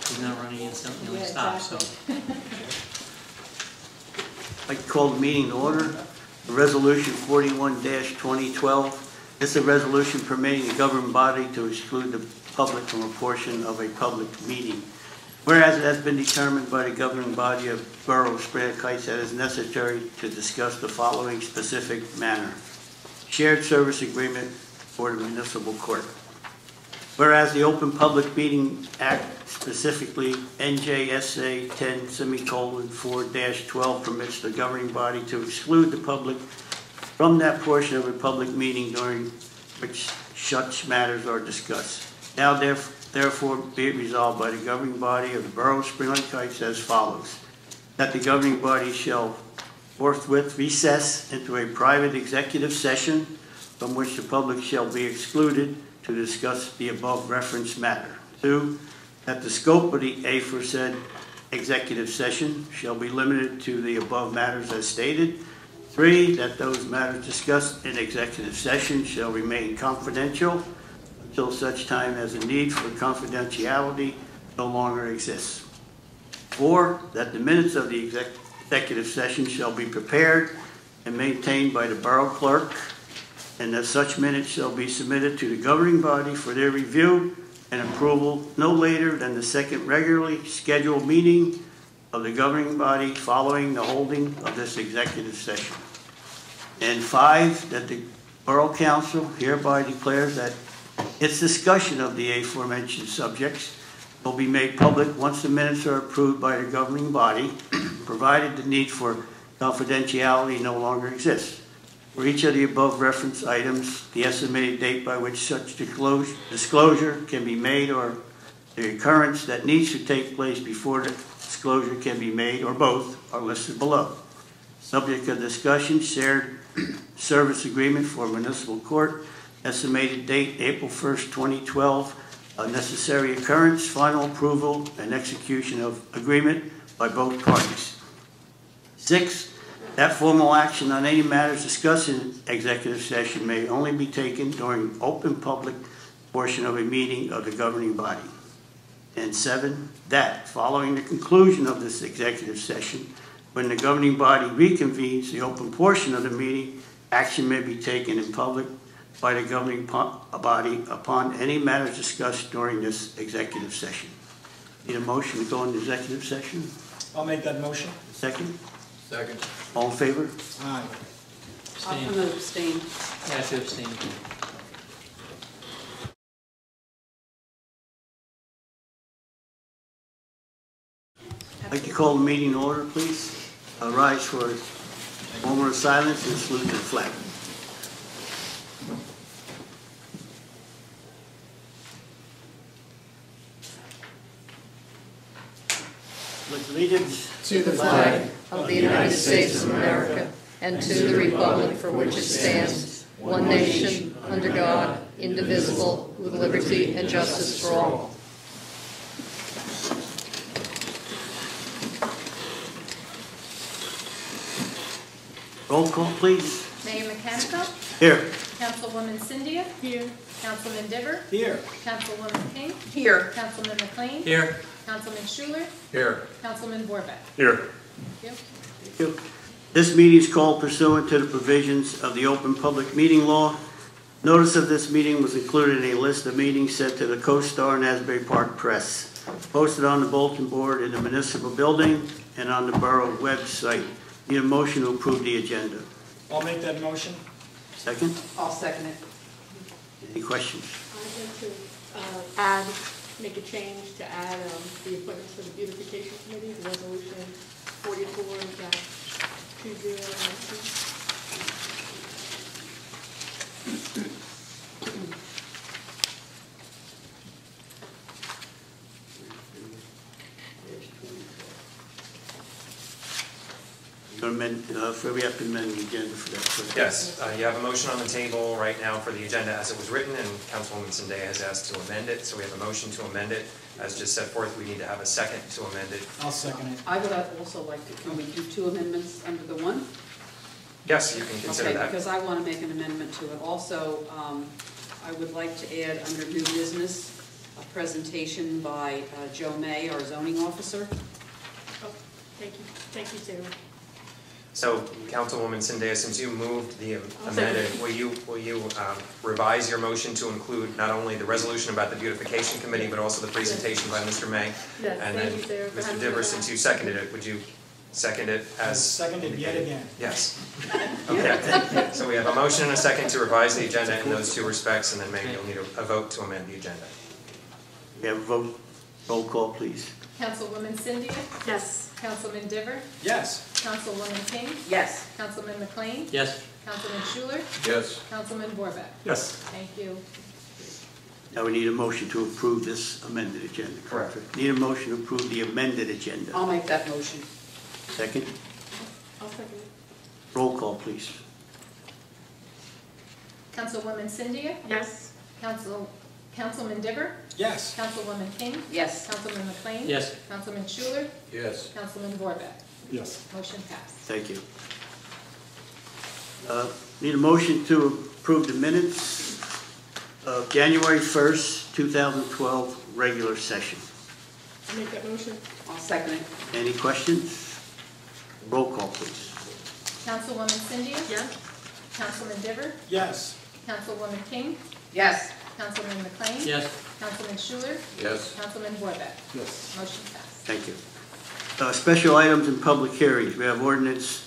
He's not running instantly, stop, so. I'd like to call the meeting to order. Resolution 41-2012. This is a resolution permitting the governing body to exclude the public from a portion of a public meeting. Whereas it has been determined by the governing body of Borough of Spring Heights that it is necessary to discuss the following specific matter. Shared service agreement for the municipal court. Whereas the Open Public Meeting Act, specifically NJSA 10:4-12, permits the governing body to exclude the public from that portion of a public meeting during which such matters are discussed. Now therefore be it resolved by the governing body of the Borough of Spring Heights as follows. That the governing body shall forthwith recess into a private executive session from which the public shall be excluded to discuss the above referenced matter. 2, that the scope of the aforesaid executive session shall be limited to the above matters as stated. 3, that those matters discussed in executive session shall remain confidential until such time as a need for confidentiality no longer exists. 4, that the minutes of the executive session shall be prepared and maintained by the borough clerk, and that such minutes shall be submitted to the governing body for their review and approval no later than the second regularly scheduled meeting of the governing body following the holding of this executive session. And 5, that the Borough Council hereby declares that its discussion of the aforementioned subjects will be made public once the minutes are approved by the governing body, provided the need for confidentiality no longer exists. For each of the above referenced items, the estimated date by which such disclosure can be made or the occurrence that needs to take place before the disclosure can be made, or both, are listed below. Subject of discussion, shared service agreement for municipal court, estimated date April 1st, 2012, necessary occurrence, final approval, and execution of agreement by both parties. 6, that formal action on any matters discussed in executive session may only be taken during open public portion of a meeting of the governing body. And 7, that following the conclusion of this executive session, when the governing body reconvenes the open portion of the meeting, action may be taken in public by the governing body upon any matters discussed during this executive session. Need a motion to go into executive session? I'll make that motion. Second? Second. All in favor? Aye. Abstain. I'm going to abstain. I have to abstain. I'd like to call the meeting to order, please. Rise for a moment of silence and salute to the flag. Pledge allegiance To the flag of the United States of America and to the republic for which it stands, one nation, under God, indivisible, with liberty and justice for all. Roll call, please. Mayor Mechanical? Here. Councilwoman Cyndia? Here. Councilman Diver? Here. Councilwoman King? Here. Councilman McLean? Here. Councilman Schuler? Here. Councilman Borbeck? Here. Thank you. Thank you. This meeting is called pursuant to the provisions of the Open Public Meeting Law. Notice of this meeting was included in a list of meetings sent to the Co-Star and Asbury Park Press, posted on the bulletin board in the municipal building and on the borough website. Need a motion to approve the agenda. I'll make that motion. Second? I'll second it. Any questions? I'd like to make a change to add the appointments for the beautification committee, resolution 44-2019. We have to amend the agenda for that. Correct? Yes, you have a motion on the table right now for the agenda as it was written, and Councilwoman Zendaya has asked to amend it, so we have a motion to amend it. As just set forth, we need to have a second to amend it. I'll second it. I would also like to, can we do 2 amendments under the one? Yes, you can consider that. Because I want to make an amendment to it. Also, I would like to add under new business, a presentation by Joe May, our zoning officer. Oh, thank you, Sarah. So, Councilwoman Zendaya, since you moved the I'll amended, second. will you revise your motion to include not only the resolution about the beautification committee, but also the presentation by Mr. May? Yes, And thank then, you, Sarah, for Mr. having Diver, me since back. you seconded it, would you second it as? Seconded yet indicated? again. Yes. Okay, so we have a motion and a second to revise the agenda in those two respects, and then maybe you'll need a vote to amend the agenda. We have a vote. Roll call, please. Councilwoman Cynthia? Yes. Councilman Diver? Yes. Councilwoman King? Yes. Councilman McLean? Yes. Councilman Schuler? Yes. Councilman Borbeck? Yes. Thank you. Now we need a motion to approve this amended agenda. Correct. Need a motion to approve the amended agenda. I'll make that motion. Second. I'll second it. Roll call, please. Councilwoman Cynthia? Yes. Councilman Diver? Yes. Councilwoman King? Yes. Councilman McLean? Yes. Councilman Schuler? Yes. Councilman Borbeck? Yes. Motion passed. Thank you. Need a motion to approve the minutes of January 1st, 2012, regular session. I'll make that motion. I'll second it. Any questions? Roll call, please. Councilwoman Cynthia? Yes. Councilman Diver? Yes. Councilwoman King? Yes. Councilman McLean? Yes. Councilman Schuler? Yes. Councilman Borbeck? Yes. Motion passed. Thank you. Special items and public hearings. We have ordinance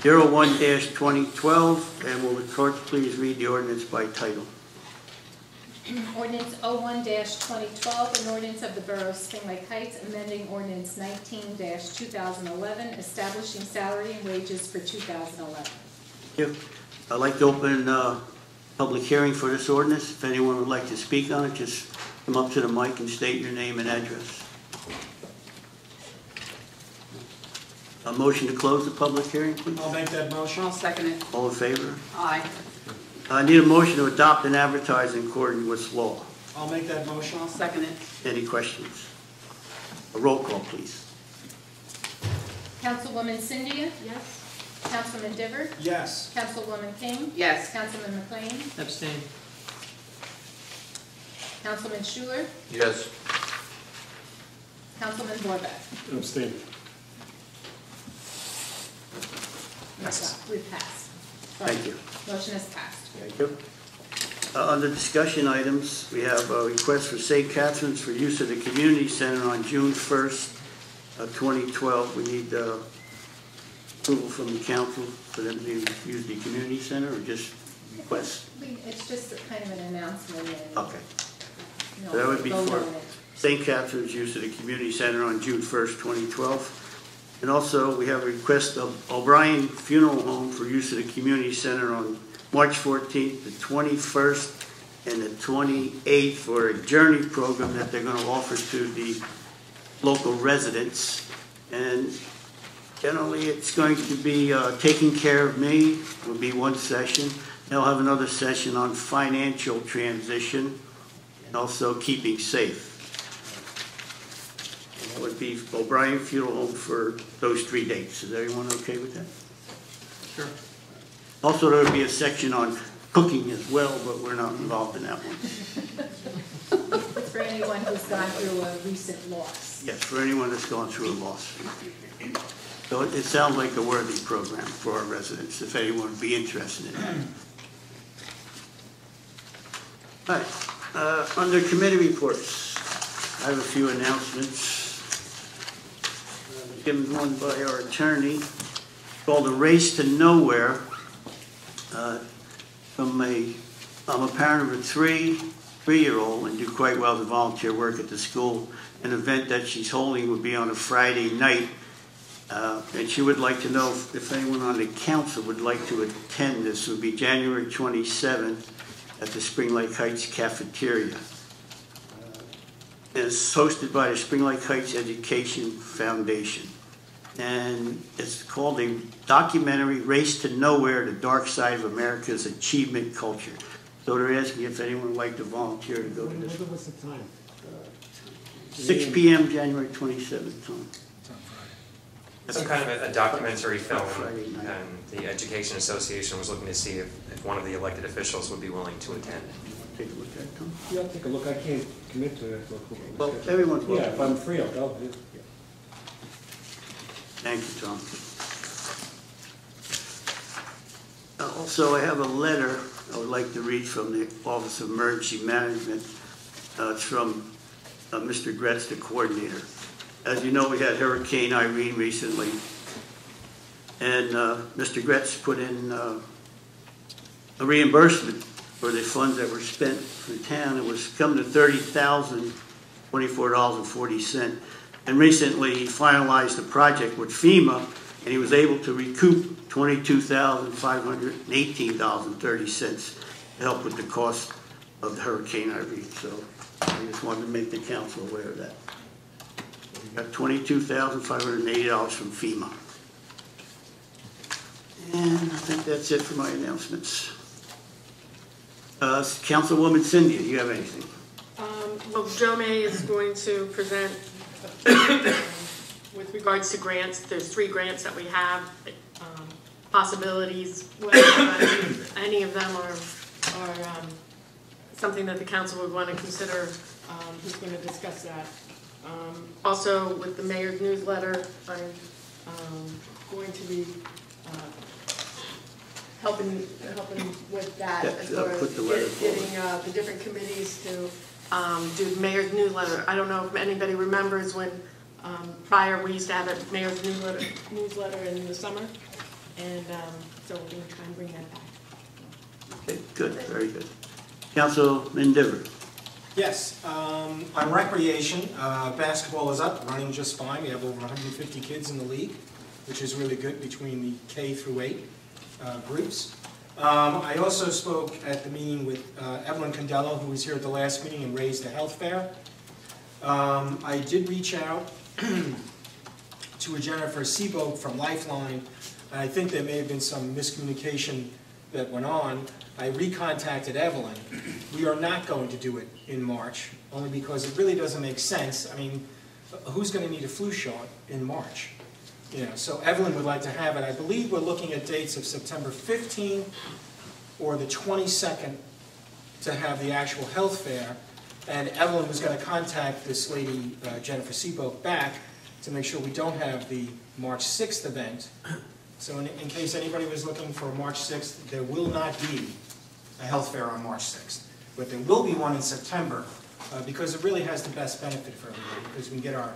01-2012, and will the clerk please read the ordinance by title? Ordinance 01-2012, an ordinance of the Borough of Spring Lake Heights, amending ordinance 19-2011, establishing salary and wages for 2011. Thank you. I'd like to open public hearing for this ordinance. If anyone would like to speak on it, just come up to the mic and state your name and address. A motion to close the public hearing, please. I'll make that motion. I'll second it. All in favor? Aye. I need a motion to adopt and advertise in accordance with law. I'll make that motion. I'll second it. Any questions? A roll call, please. Councilwoman Cynthia? Yes. Councilman Diver? Yes. Councilwoman King? Yes. Councilman McLean? Abstain. Councilman Schuler? Yes. Councilman Borbeck? Abstain. Passes. We've passed. Sorry. Thank you. Motion is passed. Thank you. Under discussion items, we have a request for St. Catherine's for use of the community center on June 1st, 2012. We need approval from the council for them to use the community center, or just request? It's just kind of an announcement and, Okay. you know, So that would be vote for on it. St. Catherine's use of the community center on June 1st, 2012. And also, we have a request of O'Brien Funeral Home for use of the community center on March 14th, the 21st, and the 28th for a journey program that they're going to offer to the local residents. And generally, it's going to be taking care of me, will be one session. They'll have another session on financial transition and also keeping safe. And that would be O'Brien Funeral Home for those 3 dates. Is everyone okay with that? Sure. Also, there would be a section on cooking as well, but we're not involved in that one. It's for anyone who's gone through a recent loss. Yes, for anyone that's gone through a loss. So it sounds like a worthy program for our residents, if anyone would be interested in that. All right, under committee reports, I have a few announcents. Given one by our attorney, called A Race to Nowhere. I'm a parent of a three-year-old and do quite well to volunteer work at the school. An event that she's holding would be on a Friday night, and she would like to know if anyone on the council would like to attend this. It would be January 27th at the Spring Lake Heights Cafeteria. It's hosted by the Spring Lake Heights Education Foundation. And it's called a documentary, Race to Nowhere, the Dark Side of America's Achievement Culture. So they're asking if anyone would like to volunteer to go to this. What's the time? 6 p.m. January 27th, Tom. It's on Friday. Some kind of a documentary film, Friday night. and the Education Association was looking to see if one of the elected officials would be willing to attend. Take a look at it, Tom. Yeah, I'll take a look. I can't commit to it. Well, everyone's Yeah, welcome. if I'm free, I'll go. Yeah. Thank you, Tom. Also, I have a letter I would like to read from the Office of Emergency Management. It's from Mr. Gretz, the coordinator. As you know, we had Hurricane Irene recently, and Mr. Gretz put in a reimbursement for the funds that were spent for the town. It was come to $30,024.40. And recently, he finalized the project with FEMA, and he was able to recoup $22,518.30 to help with the cost of the Hurricane Irene. So I just wanted to make the council aware of that. We got $22,580 from FEMA. And I think that's it for my announcements. Councilwoman Cindy, do you have anything? Well, Joe May is going to present with regards to grants. There's 3 grants that we have, possibilities, whether or not any of them are something that the council would want to consider. He's going to discuss that. Also, with the mayor's newsletter, I'm going to be helping with that, Yeah, as far as put the letter getting the different committees to do the mayor's newsletter. I don't know if anybody remembers when prior we used to have a mayor's newsletter in the summer, and so we're going to try and bring that back. Okay, good, very good. Councilman Diver. Yes, on recreation, basketball is up, running just fine. We have over 150 kids in the league, which is really good between the K through 8 groups. I also spoke at the meeting with Evelyn Condello, who was here at the last meeting and raised the health fair. I did reach out to a Jennifer Seaboat from Lifeline, and I think there may have been some miscommunication that went on. I recontacted Evelyn. We are not going to do it in March, only because it really doesn't make sense. I mean, who's going to need a flu shot in March? You know, so Evelyn would like to have it. I believe we're looking at dates of September 15th or the 22nd to have the actual health fair. And Evelyn was going to contact this lady, Jennifer Seaboat, back to make sure we don't have the March 6th event. So in case anybody was looking for March 6th, there will not be a health fair on March 6th. But there will be one in September because it really has the best benefit for everybody, because we can get our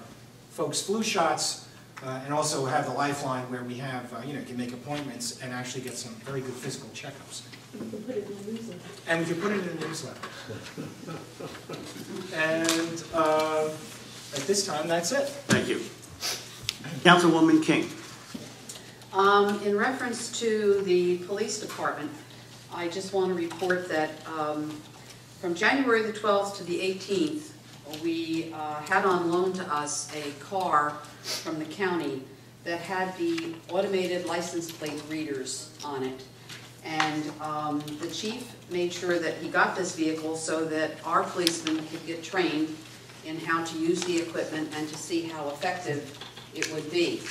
folks flu shots and also have the Lifeline where we have, can make appointments and actually get some very good physical checkups. We can put it in the newsletter. And we can put it in the newsletter. And at this time, that's it. Thank you. Councilwoman King. In reference to the police department, I just want to report that from January the 12th to the 18th, we had on loan to us a car from the county that had the automated license plate readers on it. And the chief made sure that he got this vehicle so that our policemen could get trained in how to use the equipment and to see how effective it would be.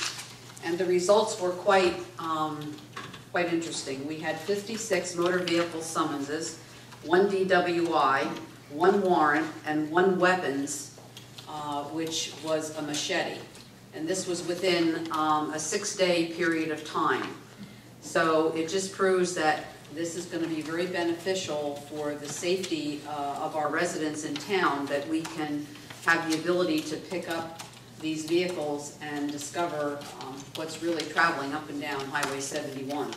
And the results were quite interesting. We had 56 motor vehicle summonses, 1 DWI, 1 warrant, and 1 weapons, which was a machete. And this was within a 6-day period of time. So it just proves that this is going to be very beneficial for the safety of our residents in town, that we can have the ability to pick up these vehicles and discover what's really traveling up and down Highway 71.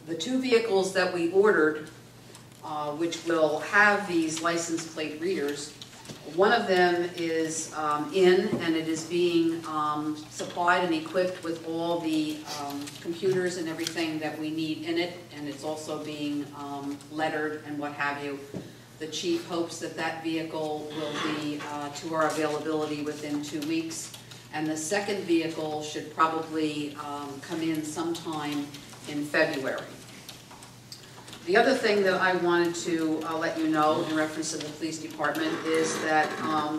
The 2 vehicles that we ordered, which will have these license plate readers, one of them is in, and it is being supplied and equipped with all the computers and everything that we need in it, and it's also being lettered and what have you. The chief hopes that that vehicle will be to our availability within 2 weeks, and the second vehicle should probably come in sometime in February. The other thing that I wanted to let you know in reference to the police department is that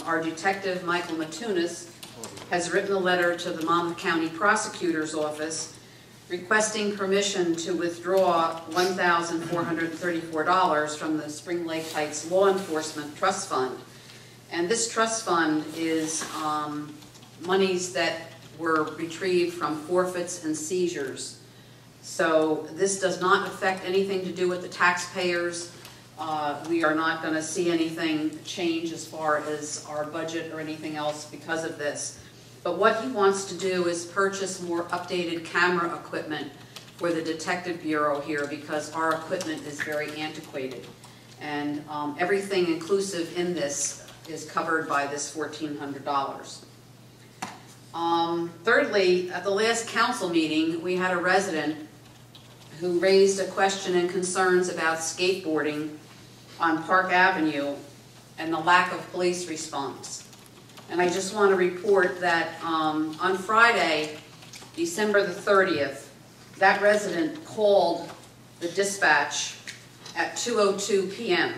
our detective, Michael Matunis, has written a letter to the Monmouth County Prosecutor's Office requesting permission to withdraw $1,434 from the Spring Lake Heights Law Enforcement Trust Fund. And this trust fund is monies that were retrieved from forfeits and seizures. So this does not affect anything to do with the taxpayers. We are not going to see anything change as far as our budget or anything else because of this. But what he wants to do is purchase more updated camera equipment for the Detective Bureau here because our equipment is very antiquated. And everything inclusive in this is covered by this $1,400. Thirdly, at the last council meeting, we had a resident who raised a question and concerns about skateboarding on Park Avenue and the lack of police response. And I just want to report that on Friday, December the 30th, that resident called the dispatch at 2:02 p.m.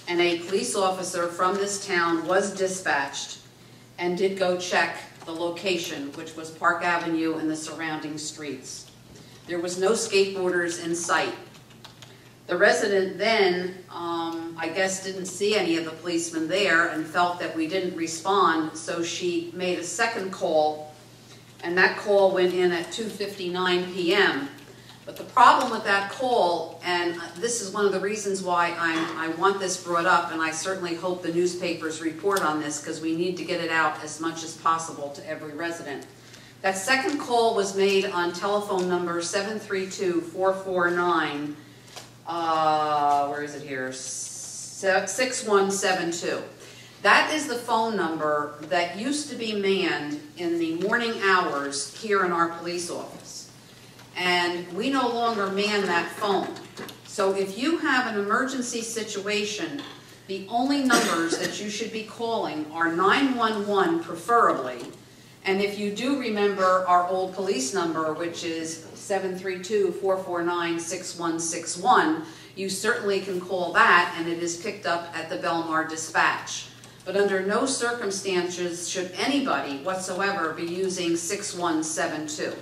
and a police officer from this town was dispatched and did go check the location, which was Park Avenue and the surrounding streets. There was no skateboarders in sight. The resident then, I guess, didn't see any of the policemen there and felt that we didn't respond, so she made a second call, and that call went in at 2:59 p.m. But the problem with that call, and this is one of the reasons why I want this brought up, and I certainly hope the newspapers report on this because we need to get it out as much as possible to every resident. That second call was made on telephone number 732-449, where is it here, 6172. That is the phone number that used to be manned in the morning hours here in our police office. And we no longer man that phone. So if you have an emergency situation, the only numbers that you should be calling are 911 preferably. And if you do remember our old police number, which is 732-449-6161, you certainly can call that and it is picked up at the Belmar Dispatch. But under no circumstances should anybody whatsoever be using 6172.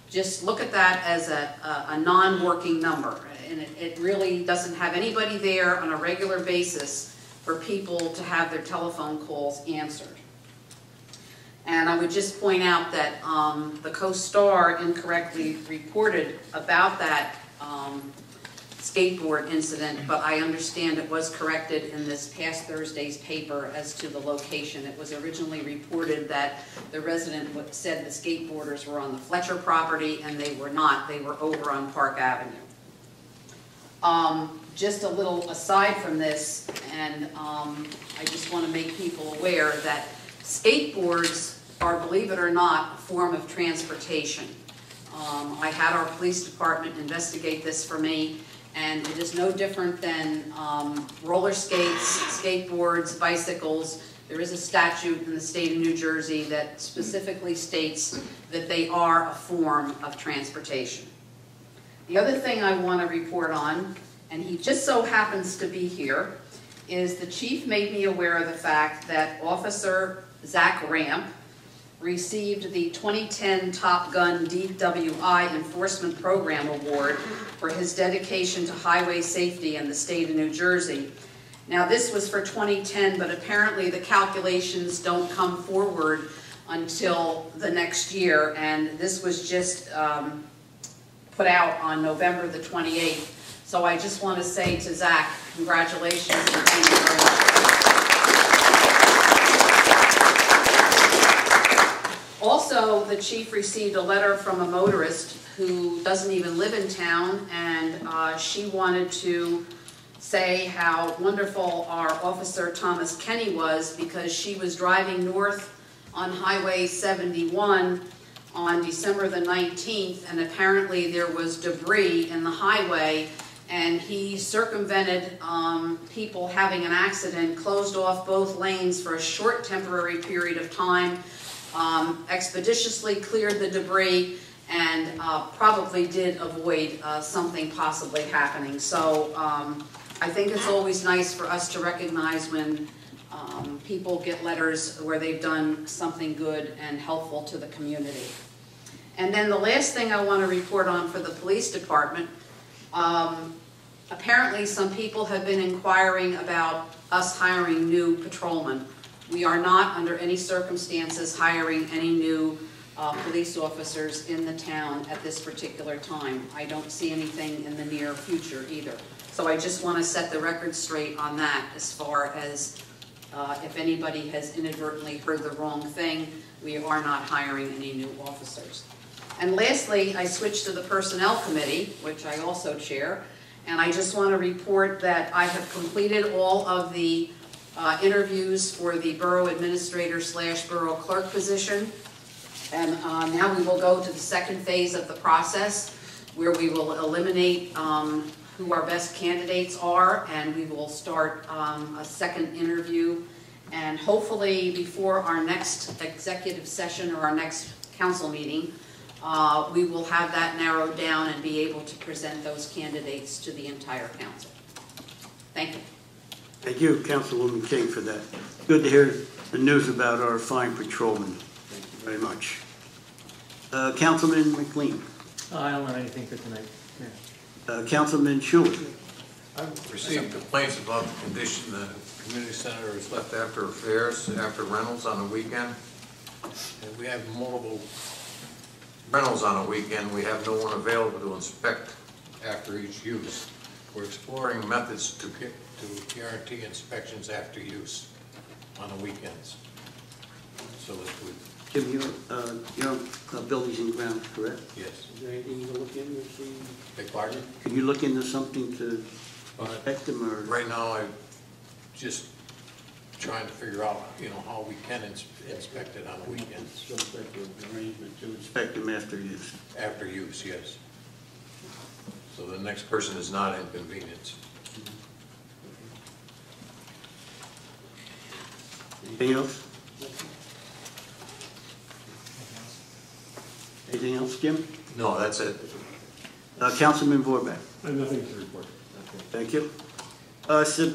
Just look at that as a non-working number, and it really doesn't have anybody there on a regular basis for people to have their telephone calls answered. And I would just point out that the Co-Star incorrectly reported about that skateboard incident, but I understand it was corrected in this past Thursday's paper as to the location. It was originally reported that the resident said the skateboarders were on the Fletcher property, and they were not. They were over on Park Avenue. Just a little aside from this, and I just want to make people aware that skateboards are, believe it or not, a form of transportation. I had our police department investigate this for me, and it is no different than roller skates, skateboards, bicycles. There is a statute in the state of New Jersey that specifically states that they are a form of transportation. The other thing I want to report on, and he just so happens to be here, is the chief made me aware of the fact that Officer Zach Ramp received the 2010 Top Gun DWI Enforcement Program Award for his dedication to highway safety in the state of New Jersey. Now this was for 2010, but apparently the calculations don't come forward until the next year, and this was just put out on November the 28th. So I just want to say to Zach, congratulations and thank you very much. Also, the chief received a letter from a motorist who doesn't even live in town, and she wanted to say how wonderful our Officer Thomas Kenny was because she was driving north on Highway 71 on December the 19th, and apparently there was debris in the highway, and he circumvented people having an accident, closed off both lanes for a short temporary period of time, expeditiously cleared the debris, and probably did avoid something possibly happening. So I think it's always nice for us to recognize when people get letters where they've done something good and helpful to the community. And then the last thing I want to report on for the police department, apparently some people have been inquiring about us hiring new patrolmen. We are not under any circumstances hiring any new police officers in the town at this particular time. I don't see anything in the near future either. So I just want to set the record straight on that as far as if anybody has inadvertently heard the wrong thing, we are not hiring any new officers. And lastly, I switched to the Personnel Committee, which I also chair, and I just want to report that I have completed all of the interviews for the Borough Administrator / Borough Clerk position. And now we will go to the second phase of the process, where we will eliminate who our best candidates are, and we will start a second interview. And hopefully before our next executive session or our next council meeting, we will have that narrowed down and be able to present those candidates to the entire council. Thank you. Thank you, Councilwoman King, for that. Good to hear the news about our fine patrolmen. Thank you very much. Councilman McLean. I don't have anything for tonight. Councilman Schuler. I've received complaints about the condition the community center is left after affairs, after rentals on the weekend. And we have multiple rentals on a weekend. We have no one available to inspect after each use. We're exploring methods to guarantee inspections after use on the weekends. So that we... Jim, you're buildings and grounds, correct? Yes. Is there anything you can look into to see? Beg pardon? Can you look into something to inspect them, or? Right now, I'm just trying to figure out, how we can inspect it on the weekends. Some type of arrangement to inspect them after use. After use, yes. So the next person is not inconvenienced. Anything else? Anything else, Jim? No, that's it. Councilman Vorbeck. I have nothing to report. Thank you. It's a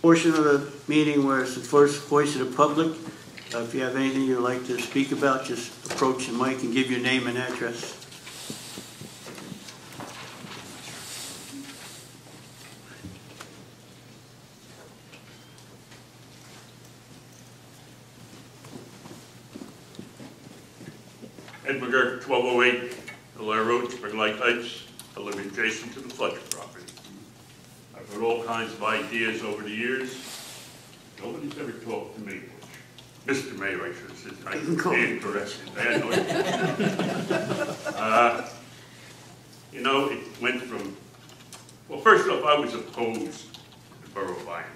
portion of the meeting where it's the first voice of the public. If you have anything you'd like to speak about, just approach the mic and give your name and address. Ed McGurk, 1208 Hilaire Road, Spring Lake Heights. I live adjacent to the Fletcher property. I've heard all kinds of ideas over the years. Nobody's ever talked to me. Mr. Mayor, I should have said. I can't correct it. It went from, well, first off, I was opposed to borough buying.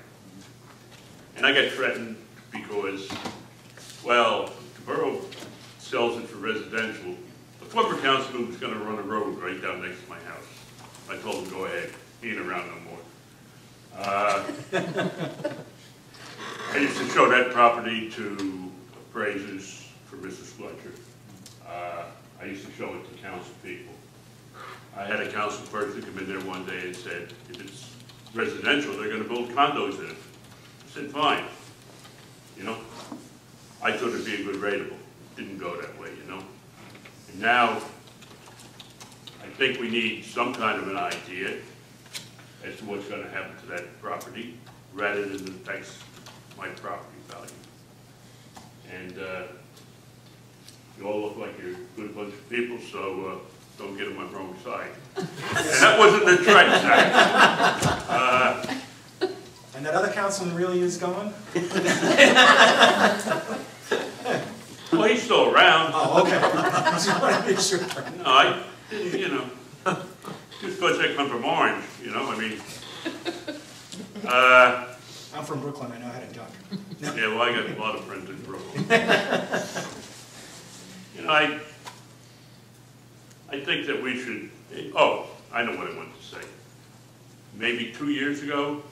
And I got threatened because, well, the borough sells it for residential. The former councilman was going to run a road right down next to my house. I told him, go ahead. He ain't around no more. I used to show that property to appraisers for Mrs. Fletcher. I used to show it to council people. I had a council person come in there one day and said, if it's residential, they're going to build condos in it. I said, fine. I thought it'd be a good rateable. Didn't go that way, And now, I think we need some kind of an idea as to what's going to happen to that property, rather than it affects my property value. And you all look like you're a good bunch of people, so don't get on my wrong side. And that wasn't the threat, actually. And that other councilman really is gone? Well, he's still around. Oh, okay. Just want to make sure. No, I didn't, just because I come from Orange, I'm from Brooklyn, I know how to duck. Yeah, well, I got a lot of friends in Brooklyn. I think that we should, I know what I wanted to say. Maybe 2 years ago,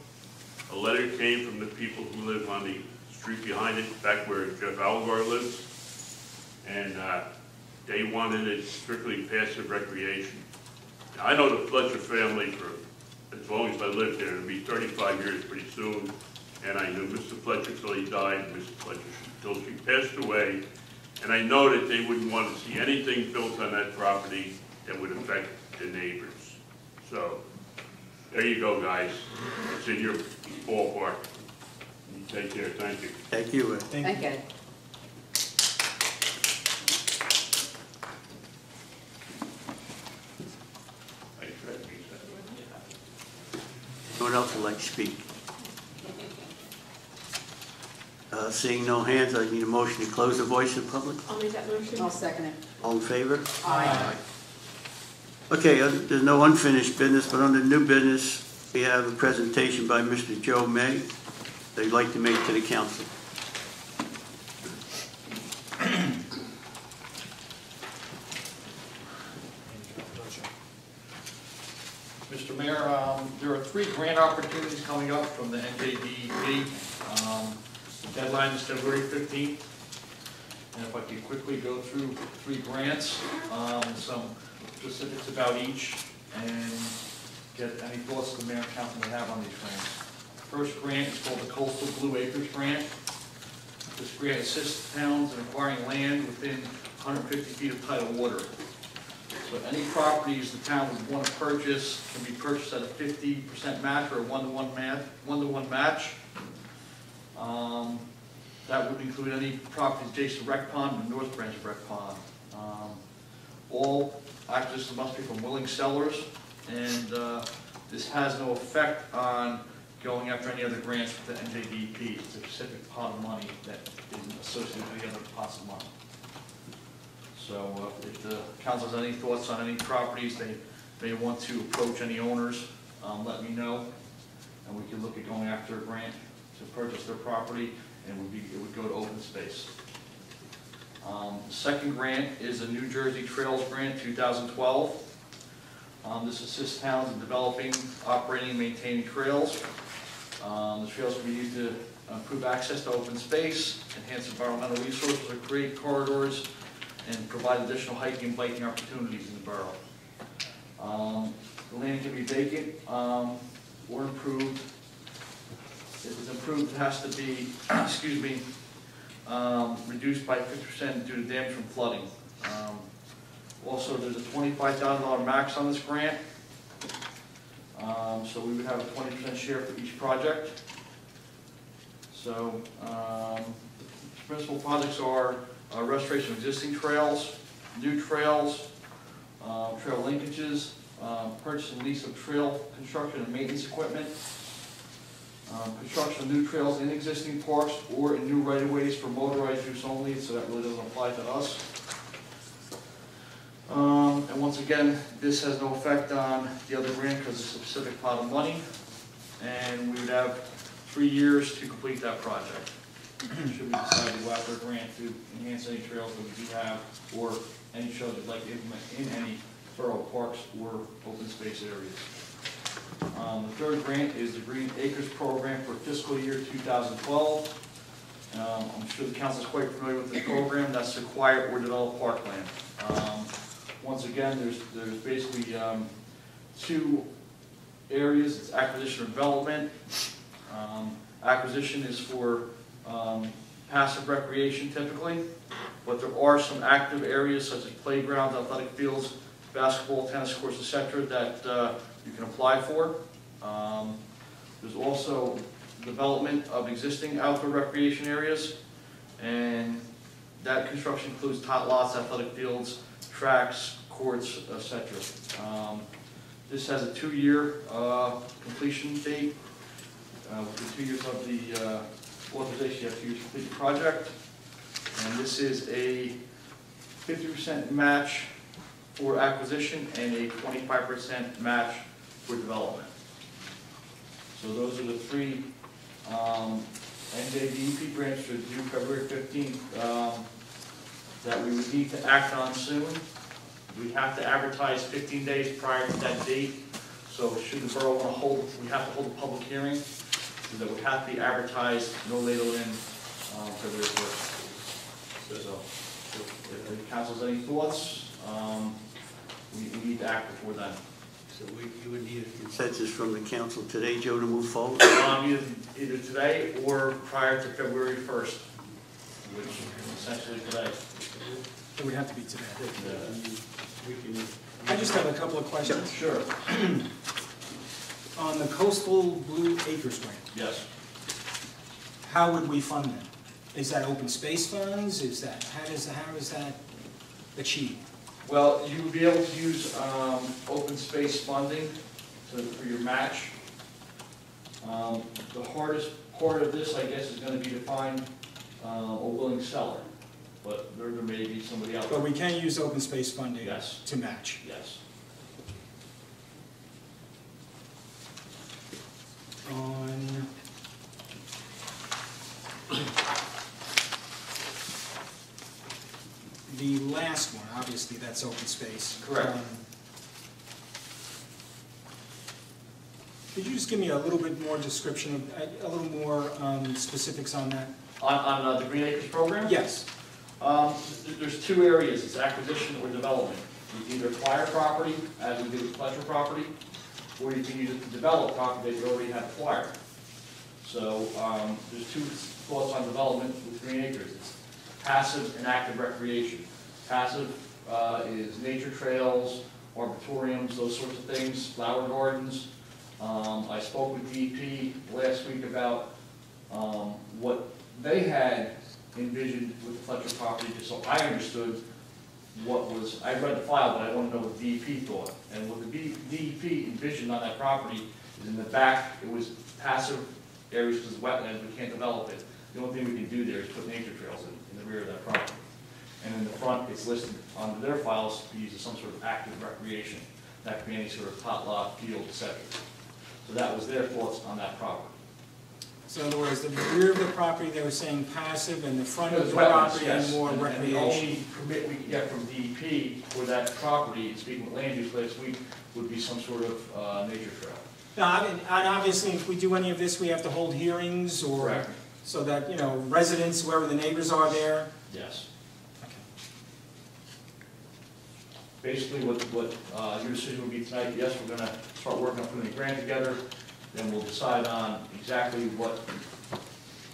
a letter came from the people who live on the street behind it, back where Jeff Algar lives, and they wanted it strictly passive recreation. Now, I know the Fletcher family for as long as I lived there. It'll be 35 years pretty soon. and I knew Mr. Fletcher till he died, Mrs. Fletcher till she passed away, and I know that they wouldn't want to see anything built on that property that would affect the neighbors. So, there you go, guys. It's in your ballpark. You take care, thank you. Thank you. Thank you. Anyone else would like to speak? Seeing no hands, I need a motion to close the voice of the public. I'll make that motion. I'll second it. All in favor? Aye. Okay, there's no unfinished business, but under new business, we have a presentation by Mr. Joe May that he'd like to make to the council. Mr. Mayor, there are 3 grant opportunities coming up from the NJDEP. The deadline is February 15th. And if I could quickly go through 3 grants, some specifics about each, and get any thoughts the mayor and council may have on these grants. First grant is called the Coastal Blue Acres Grant. This grant assists towns in acquiring land within 150 feet of tidal water. So any properties the town would want to purchase can be purchased at a 50% match or a one-to-one match. That would include any properties adjacent to Rec Pond and North Branch of Rec Pond. All acquisitions must be from willing sellers, and this has no effect on going after any other grants with the NJDEP. It's a specific pot of money that isn't associated with any other pots of money. So if the council has any thoughts on any properties they may want to approach any owners, let me know, and we can look at going after a grant to purchase their property, and it would go to open space. The second grant is a New Jersey Trails Grant 2012. This assists towns in developing, operating, and maintaining trails. The trails can be used to improve access to open space, enhance environmental resources, or create corridors, and provide additional hiking and biking opportunities in the borough. The land can be vacant or improved. If it's improved, it has to be, reduced by 50% due to damage from flooding. Also, there's a $25,000 max on this grant. So we would have a 20% share for each project. So principal projects are restoration of existing trails, new trails, trail linkages, purchase and lease of trail construction and maintenance equipment, construction of new trails in existing parks or in new right-of-ways for motorized use only, so that really doesn't apply to us. And once again, this has no effect on the other grant because it's a specific pot of money, and we would have 3 years to complete that project. Should we decide to go after a grant to enhance any trails that we do have, or any trails we'd like to implement in any borough parks or open space areas. The third grant is the Green Acres Program for fiscal year 2012. I'm sure the council is quite familiar with the program. That's to acquire or develop parkland. Once again, there's basically 2 areas. It's acquisition or development. Acquisition is for passive recreation typically, but there are some active areas such as playgrounds, athletic fields, basketball, tennis courts, etc. that you can apply for. There's also development of existing outdoor recreation areas, and that construction includes tot lots, athletic fields, tracks, courts, etc. This has a 2-year completion date. Within 2 years of the authorization, you have 2 years to complete the project. And this is a 50% match for acquisition and a 25% match for development. So those are the 3 NJDEP grants that are due February 15th that we would need to act on soon. We have to advertise 15 days prior to that date. So should the borough want to hold, we have to hold a public hearing. So that would have to be advertised no later than February 1st. So if the council has any thoughts, we need to act before then. So you would need a consensus from the council today, Joe, to move forward? Either today or prior to February 1st, which is essentially today. It would have to be today. We can. I just have a couple of questions. Sure. On the Coastal Blue Acres grant, Yes. how would we fund that? Is that open space funds? Is that, how is that achieved? Well, you would be able to use open space funding for your match. The hardest part of this, I guess, is going to be to find a willing seller, but there may be somebody out there. But we can use open space funding Yes. to match. Yes. On the last one, obviously, that's open space. Correct. Could you just give me a little bit more description, of a little more specifics on that? On the Green Acres program? Yes. There's two areas, it's acquisition or development. You can either acquire property, as we did with Fletcher property, or you can use it to develop property that you already have acquired. So there's two thoughts on development with Green Acres. It's passive and active recreation. Passive is nature trails, arboreums, those sorts of things, flower gardens. I spoke with DEP last week about what they had envisioned with the Fletcher property, just so I understood what was, I read the file, but I want to know what DEP thought. And what the DEP envisioned on that property is in the back, it was passive areas because it's wetlands, we can't develop it. The only thing we can do there is put nature trails in the rear of that property. And in the front, it's listed on their files to be used as some sort of active recreation. That could be any sort of potluck, field, etc. So that was their thoughts on that property. So in other words, the rear of the property, they were saying passive, and the front of the Wetlands, property yes. more And the recreation. only permit we could get from DEP for that property, speaking with land use last week, would be some sort of nature trail. Now, and obviously, if we do any of this, we have to hold hearings, or Correct. so that, you know, residents, whoever the neighbors are there. Yes. Okay. Basically, what your decision would be tonight, yes, we're gonna start working on putting the grant together, then we'll decide on exactly what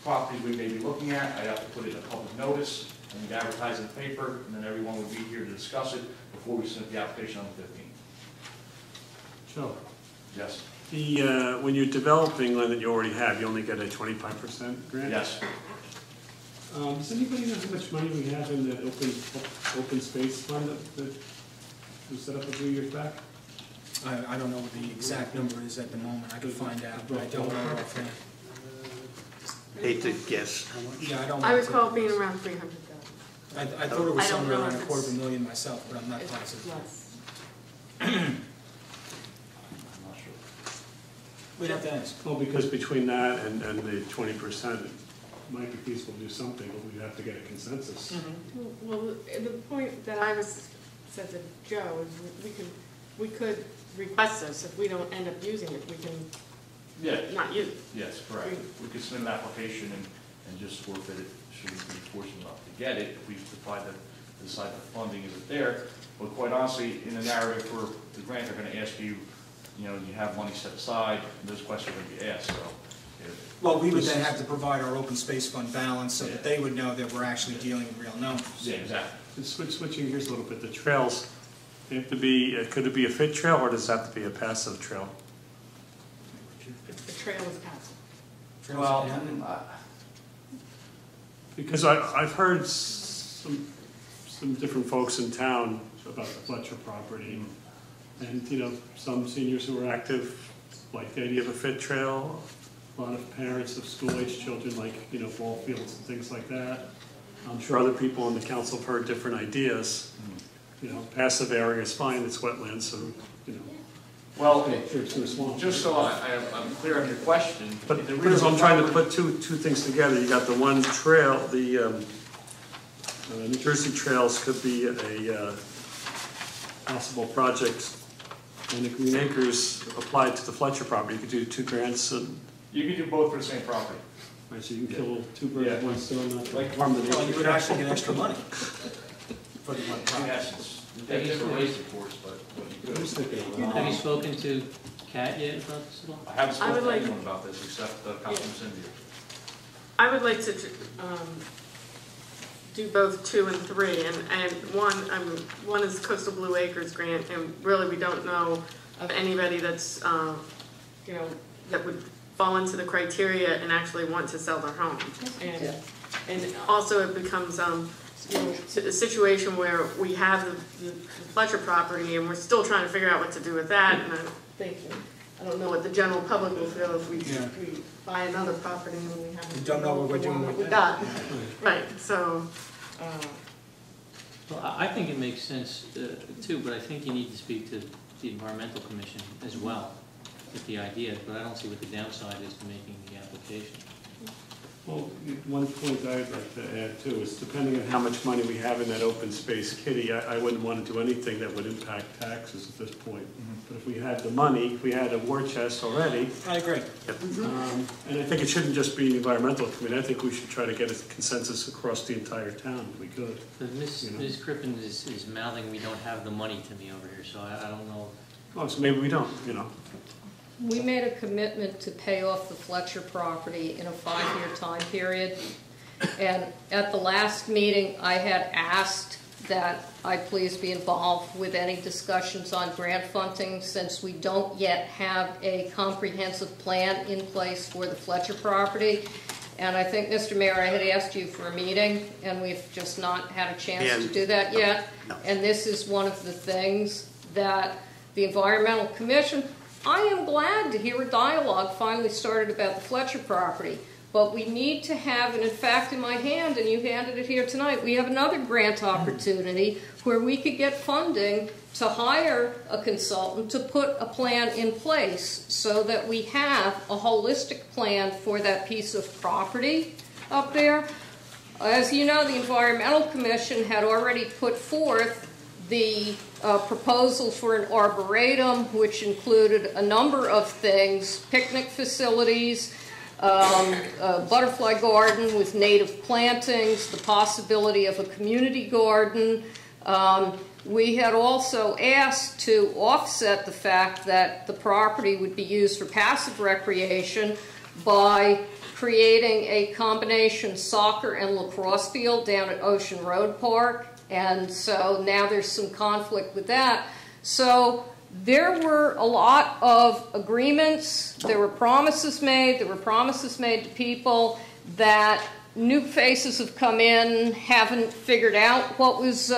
properties we may be looking at. I have to put it in a public notice, and we'd advertise in the paper, and then everyone would be here to discuss it before we submit the application on the 15th. Joe, Yes? when you're developing land that you already have, you only get a 25% grant? Yes. Does anybody know how much money we have in that open space fund that was set up a few years back? I don't know what the exact number is at the moment. I could find out, but I don't know offhand. Hate to guess. Yeah, I don't. I want to- recall being around 300,000. I thought it was I don't somewhere know around if a quarter of a it's- million myself, but I'm not positive. Yes. I'm not sure. We'd have to ask. Well, because between that and the 20%, it might be feasible to do something, but we have to get a consensus. Well, the point that I said to Joe is we could request this. If we don't end up using it, we can Yeah. not use it. Yes, correct. We could submit an application and just forfeit it, should we be fortunate enough to get it, if we decide the funding isn't there. But quite honestly, in the narrative for the grant, they're gonna ask you, you know, you have money set aside, and those questions are gonna be asked, so. Well, we would then have to provide our open space fund balance so that they would know that we're actually dealing in real numbers. Yeah, exactly. Switching gears a little bit, the trails, they have to be, could it be a fit trail, or does it have to be a passive trail? The trail is passive. Trails, Well, yeah. Because I've heard some different folks in town about the Fletcher property. And, you know, some seniors who are active like the idea of a fit trail. A lot of parents of school-age children like, you know, ball fields and things like that. I'm sure other people on the council have heard different ideas. You know, passive area is fine, it's wetlands, so, you know. Well, Sure, it's gonna swamp. just so I'm clear on your question. But the because I'm real trying to property- put two things together, you got the one trail, the New Jersey trails could be a possible project, and the Green Acres applied to the Fletcher property. You could do 2 grants, and You can do both for the same property. right, so you can kill 2 birds with one stone, not to Like- harm the Well, you nature. would actually get extra money for the one In project. essence, the different ways, of course, but what you Have you spoken to Kat yet about this at all? I haven't I would spoken to like- anyone about this except Councilman Cindy. I would like to do both 2 and 3, and one is Coastal Blue Acres grant, and really we don't know of anybody that's, you know, that would fall into the criteria and actually want to sell their home. And also it becomes, you know, a situation where we have the Fletcher property and we're still trying to figure out what to do with that, and I'm thinking, I don't know what the general public will feel if we buy another property when we have. We don't know what we're doing with we that. got. Right, so, Well, I think it makes sense too, but I think you need to speak to the Environmental Commission as well with the idea, but I don't see what the downside is to making the application. Well, one point I'd like to add too is depending on how much money we have in that open space kitty, I wouldn't want to do anything that would impact taxes at this point. But if we had the money, if we had a war chest already. I agree. And I think it shouldn't just be the environmental committee. I think we should try to get a consensus across the entire town if we could. But Ms. Crippen is mouthing, we don't have the money to me over here, so I don't know. Oh, so maybe we don't, you know. We made a commitment to pay off the Fletcher property in a 5-year time period. And at the last meeting, I had asked that I please be involved with any discussions on grant funding since we don't yet have a comprehensive plan in place for the Fletcher property. And I think, Mr. Mayor, I had asked you for a meeting, and we've just not had a chance to do that yet. No. And this is one of the things that the Environmental Commission, I am glad to hear a dialogue finally started about the Fletcher property, but we need to have, and in fact in my hand, and you handed it here tonight, we have another grant opportunity where we could get funding to hire a consultant to put a plan in place so that we have a holistic plan for that piece of property up there. As you know, the Environmental Commission had already put forth the proposal for an arboretum, which included a number of things: picnic facilities, a butterfly garden with native plantings, the possibility of a community garden. We had also asked to offset the fact that the property would be used for passive recreation by creating a combination soccer and lacrosse field down at Ocean Road Park. And so now there's some conflict with that. So there were a lot of agreements, there were promises made to people that new faces have come in, haven't figured out what was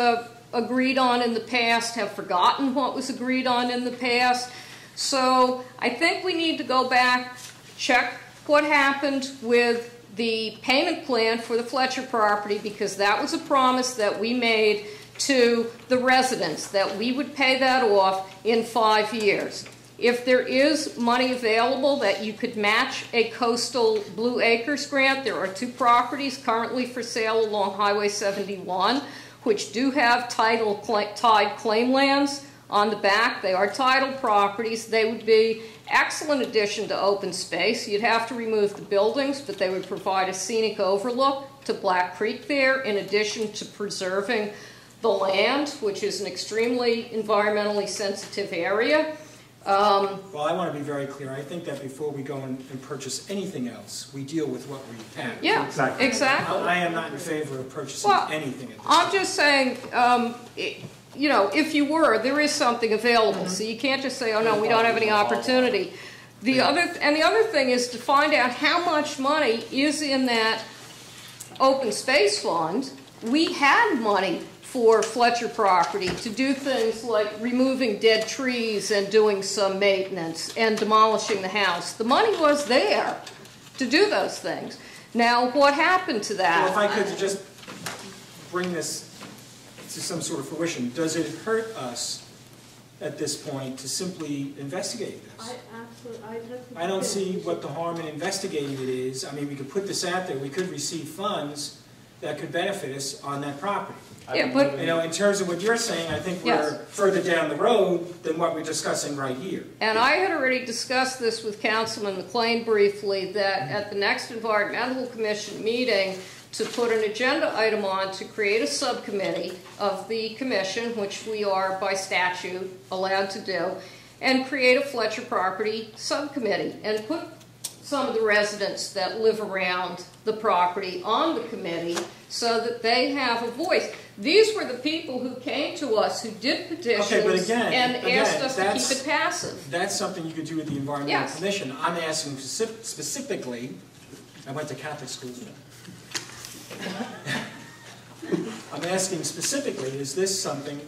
agreed on in the past, have forgotten what was agreed on in the past. So I think we need to go back, check what happened with the payment plan for the Fletcher property, because that was a promise that we made to the residents, that we would pay that off in 5 years. If there is money available that you could match a Coastal Blue Acres grant, there are 2 properties currently for sale along Highway 71, which do have tied claim lands on the back. They are titled properties. They would be excellent addition to open space. You'd have to remove the buildings, but they would provide a scenic overlook to Black Creek there, in addition to preserving the land, which is an extremely environmentally sensitive area. Well, I want to be very clear. I think that before we go and purchase anything else, we deal with what we have. Yeah, exactly. I am not in favor of purchasing anything at this I'm time. just saying, you know, if you were, there is something available. So you can't just say, oh no, we don't have any opportunity. The other thing is to find out how much money is in that open space fund. We had money for Fletcher property to do things like removing dead trees and doing some maintenance and demolishing the house. The money was there to do those things. Now, what happened to that? Well, if I could just bring this to some sort of fruition, does it hurt us at this point to simply investigate this? I don't see what the harm in investigating it is. I mean, we could put this out there. We could receive funds that could benefit us on that property. Yeah, but you know, in terms of what you're saying, I think we're further down the road than what we're discussing right here. And I had already discussed this with Councilman McLean briefly, that at the next Environmental Commission meeting, to put an agenda item on to create a subcommittee of the commission, which we are by statute allowed to do, and create a Fletcher property subcommittee and put some of the residents that live around the property on the committee so that they have a voice. These were the people who came to us, who did petitions and asked us to keep it passive. That's something you could do with the Environmental Yes. Commission. I'm asking specifically, I went to Catholic school. I'm asking specifically, is this something,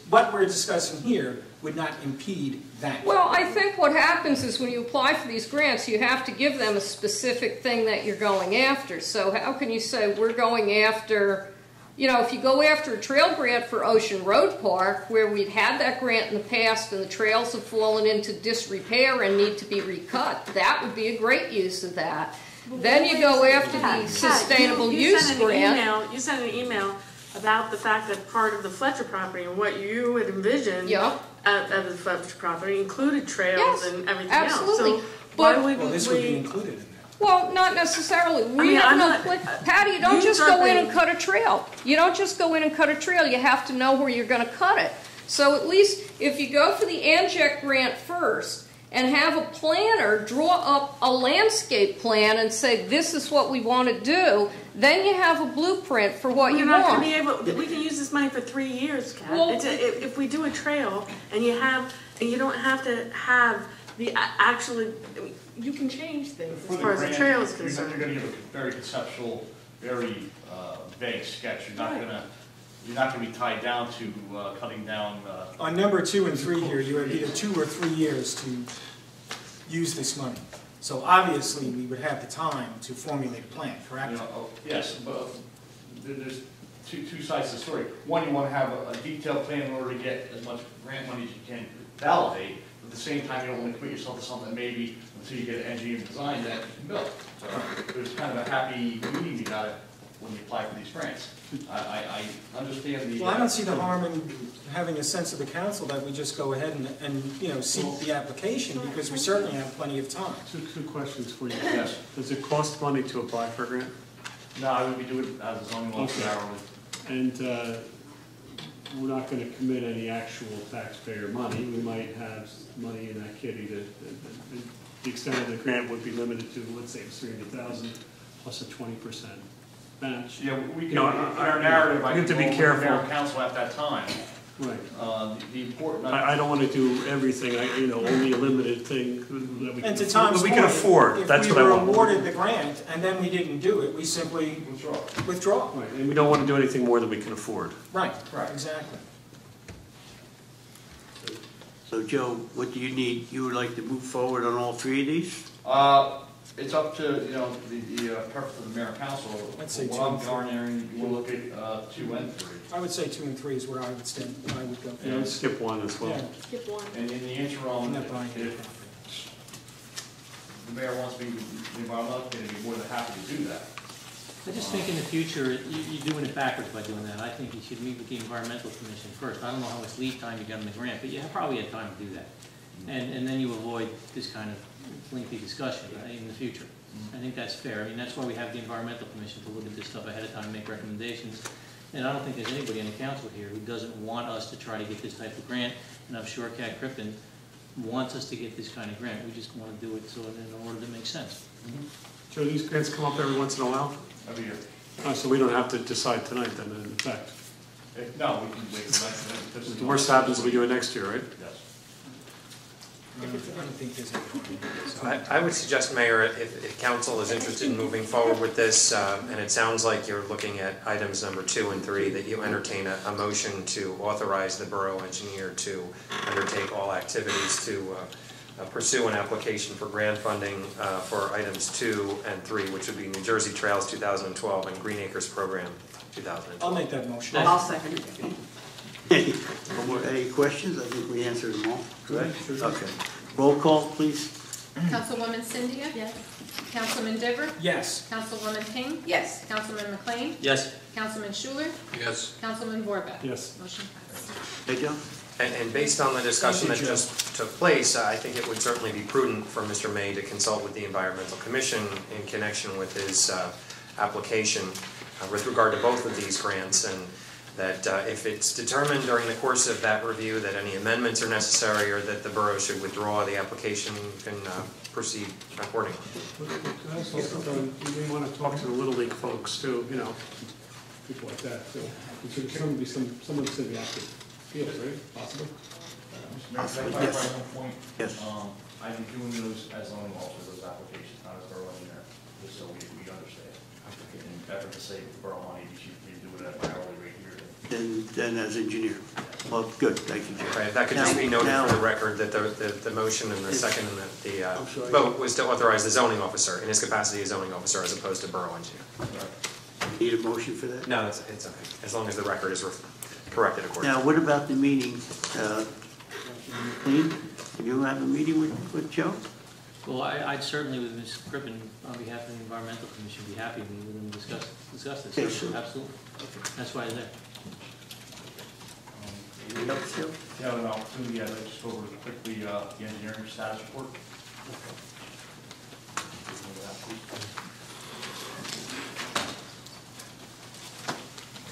what we're discussing here would not impede that? Well, I think what happens is when you apply for these grants, you have to give them a specific thing that you're going after. So how can you say we're going after, you know, if you go after a trail grant for Ocean Road Park, where we've had that grant in the past and the trails have fallen into disrepair and need to be recut, that would be a great use of that. Then you go after the sustainable use grant. You sent an email about the fact that part of the Fletcher property and what you had envisioned of the Fletcher property included trails and everything absolutely. else. So But, why Well, this would be included in that. well, not necessarily. Patty, you don't just go in and cut a trail. You don't just go in and cut a trail. You have to know where you're going to cut it. So at least if you go for the ANJEC grant first and have a planner draw up a landscape plan and say this is what we want to do, then you have a blueprint for what you You're not want. going to be able. We can use this money for 3 years, Kat. Well, if we do a trail and you don't have to have the actually. You can change things as far as the trail is concerned. You're going to give a very conceptual, very vague sketch. You're not going to be tied down to cutting down. On number 2 and 3 here, you have either 2 or 3 years to use this money. So obviously, we would have the time to formulate a plan, correct? You know, yes, but there's two sides to the story. One, you want to have a detailed plan in order to get as much grant money as you can validate. But at the same time, you don't want to commit yourself to something maybe until you get an engineering design that you can build. So there's kind of a happy medium you got when you apply for these grants. I understand the. Well, I don't see the harm in having a sense of the council that we just go ahead and seek the application, because we certainly have plenty of time. Two questions for you. Yes. Does it cost money to apply for a grant? No, I would be doing it as a zoning officer hourly. And we're not going to commit any actual taxpayer money. We might have money in that kitty the extent of the grant would be limited to, let's say it's $300,000 plus a 20% match. Yeah, we can, You know, in our narrative, we I have can to be go over careful. the mayor council at that time. Right. The important. I don't want to do everything, only a limited thing that we can, And to Tom's we point, can afford. That's what I if we want. were awarded the grant and then we didn't do it, we simply withdraw. Right, and we don't want to do anything more than we can afford. Right, exactly. So Joe, what do you need? You would like to move forward on all 3 of these? It's up to, the preference of the mayor and council. I'd say What 2 I'm and 3. garnering, we'll look at 2 and 3. I would say 2 and 3 is where I would stand, I would go. Yeah, let's skip one as well. Yeah. Skip one. And in the I'm interim, not buying it. if the mayor wants me, the environmental committee, would be more than happy to do that. I just think in the future, you're doing it backwards by doing that. I think you should meet with the Environmental Commission first. I don't know how much lead time you got in the grant, but you probably had time to do that. And then you avoid this kind of lengthy discussion in the future. I think that's fair. I mean, that's why we have the Environmental Commission to look at this stuff ahead of time and make recommendations. And I don't think there's anybody in the council here who doesn't want us to try to get this type of grant. And I'm sure Kat Crippen wants us to get this kind of grant. We just want to do it so in order that makes sense. Joe, these grants come up every once in a while? Every year. So we don't have to decide tonight then, in effect. No, we can wait for next time. The worst happens, we do it next year, right? Yes. I don't think there's any. I would suggest, Mayor, if council is interested in moving forward with this, and it sounds like you're looking at items number 2 and 3, that you entertain a motion to authorize the borough engineer to undertake all activities to pursue an application for grant funding for items 2 and 3, which would be New Jersey Trails 2012 and Green Acres Program 2012. I'll make that motion. I'll second it. Any questions? I think we answered them all. Correct? Okay. Roll call, please. Councilwoman Cynthia? Yes. Councilman Diver? Yes. Councilwoman King? Yes. Councilman McLean? Yes. Councilman Schuler? Yes. Councilman Vorba? Yes. Motion passed. Hey, Joe? And based on the discussion that Thank you, Joe. just took place, I think it would certainly be prudent for Mr. May to consult with the Environmental Commission in connection with his application with regard to both of these grants, and that if it's determined during the course of that review that any amendments are necessary or that the borough should withdraw the application, you can proceed accordingly. I also you may want to talk to the Little League folks too, you know, people like that too. There should be someone to be active field, right? Possible? Mr. Mayor, can I clarify one point? Yes. I've been doing those as zoning officer, those applications, not as borough engineer, just so we understand. And better to save the borough money, you should do it at my hourly rate here. Then as engineer. Well, good, thank you, Jim. Right, if that could just be noted Now- for the record that the motion and the second and the I'm sorry. vote was to authorize the zoning officer in his capacity as zoning officer as opposed to borough engineer. Need a motion for that? No, it's okay, as long as the record is corrected accordingly. Now, what about the meeting? Clean? Did you have a meeting with Joe? Well, I'd certainly, with Ms. Crippen, on behalf of the Environmental Commission, be happy to meet with them and discuss this. Okay, sure. Absolutely. That's why I'm there. Anything else, Joe? If you have an opportunity, I'd like to just go over quickly the engineering status report.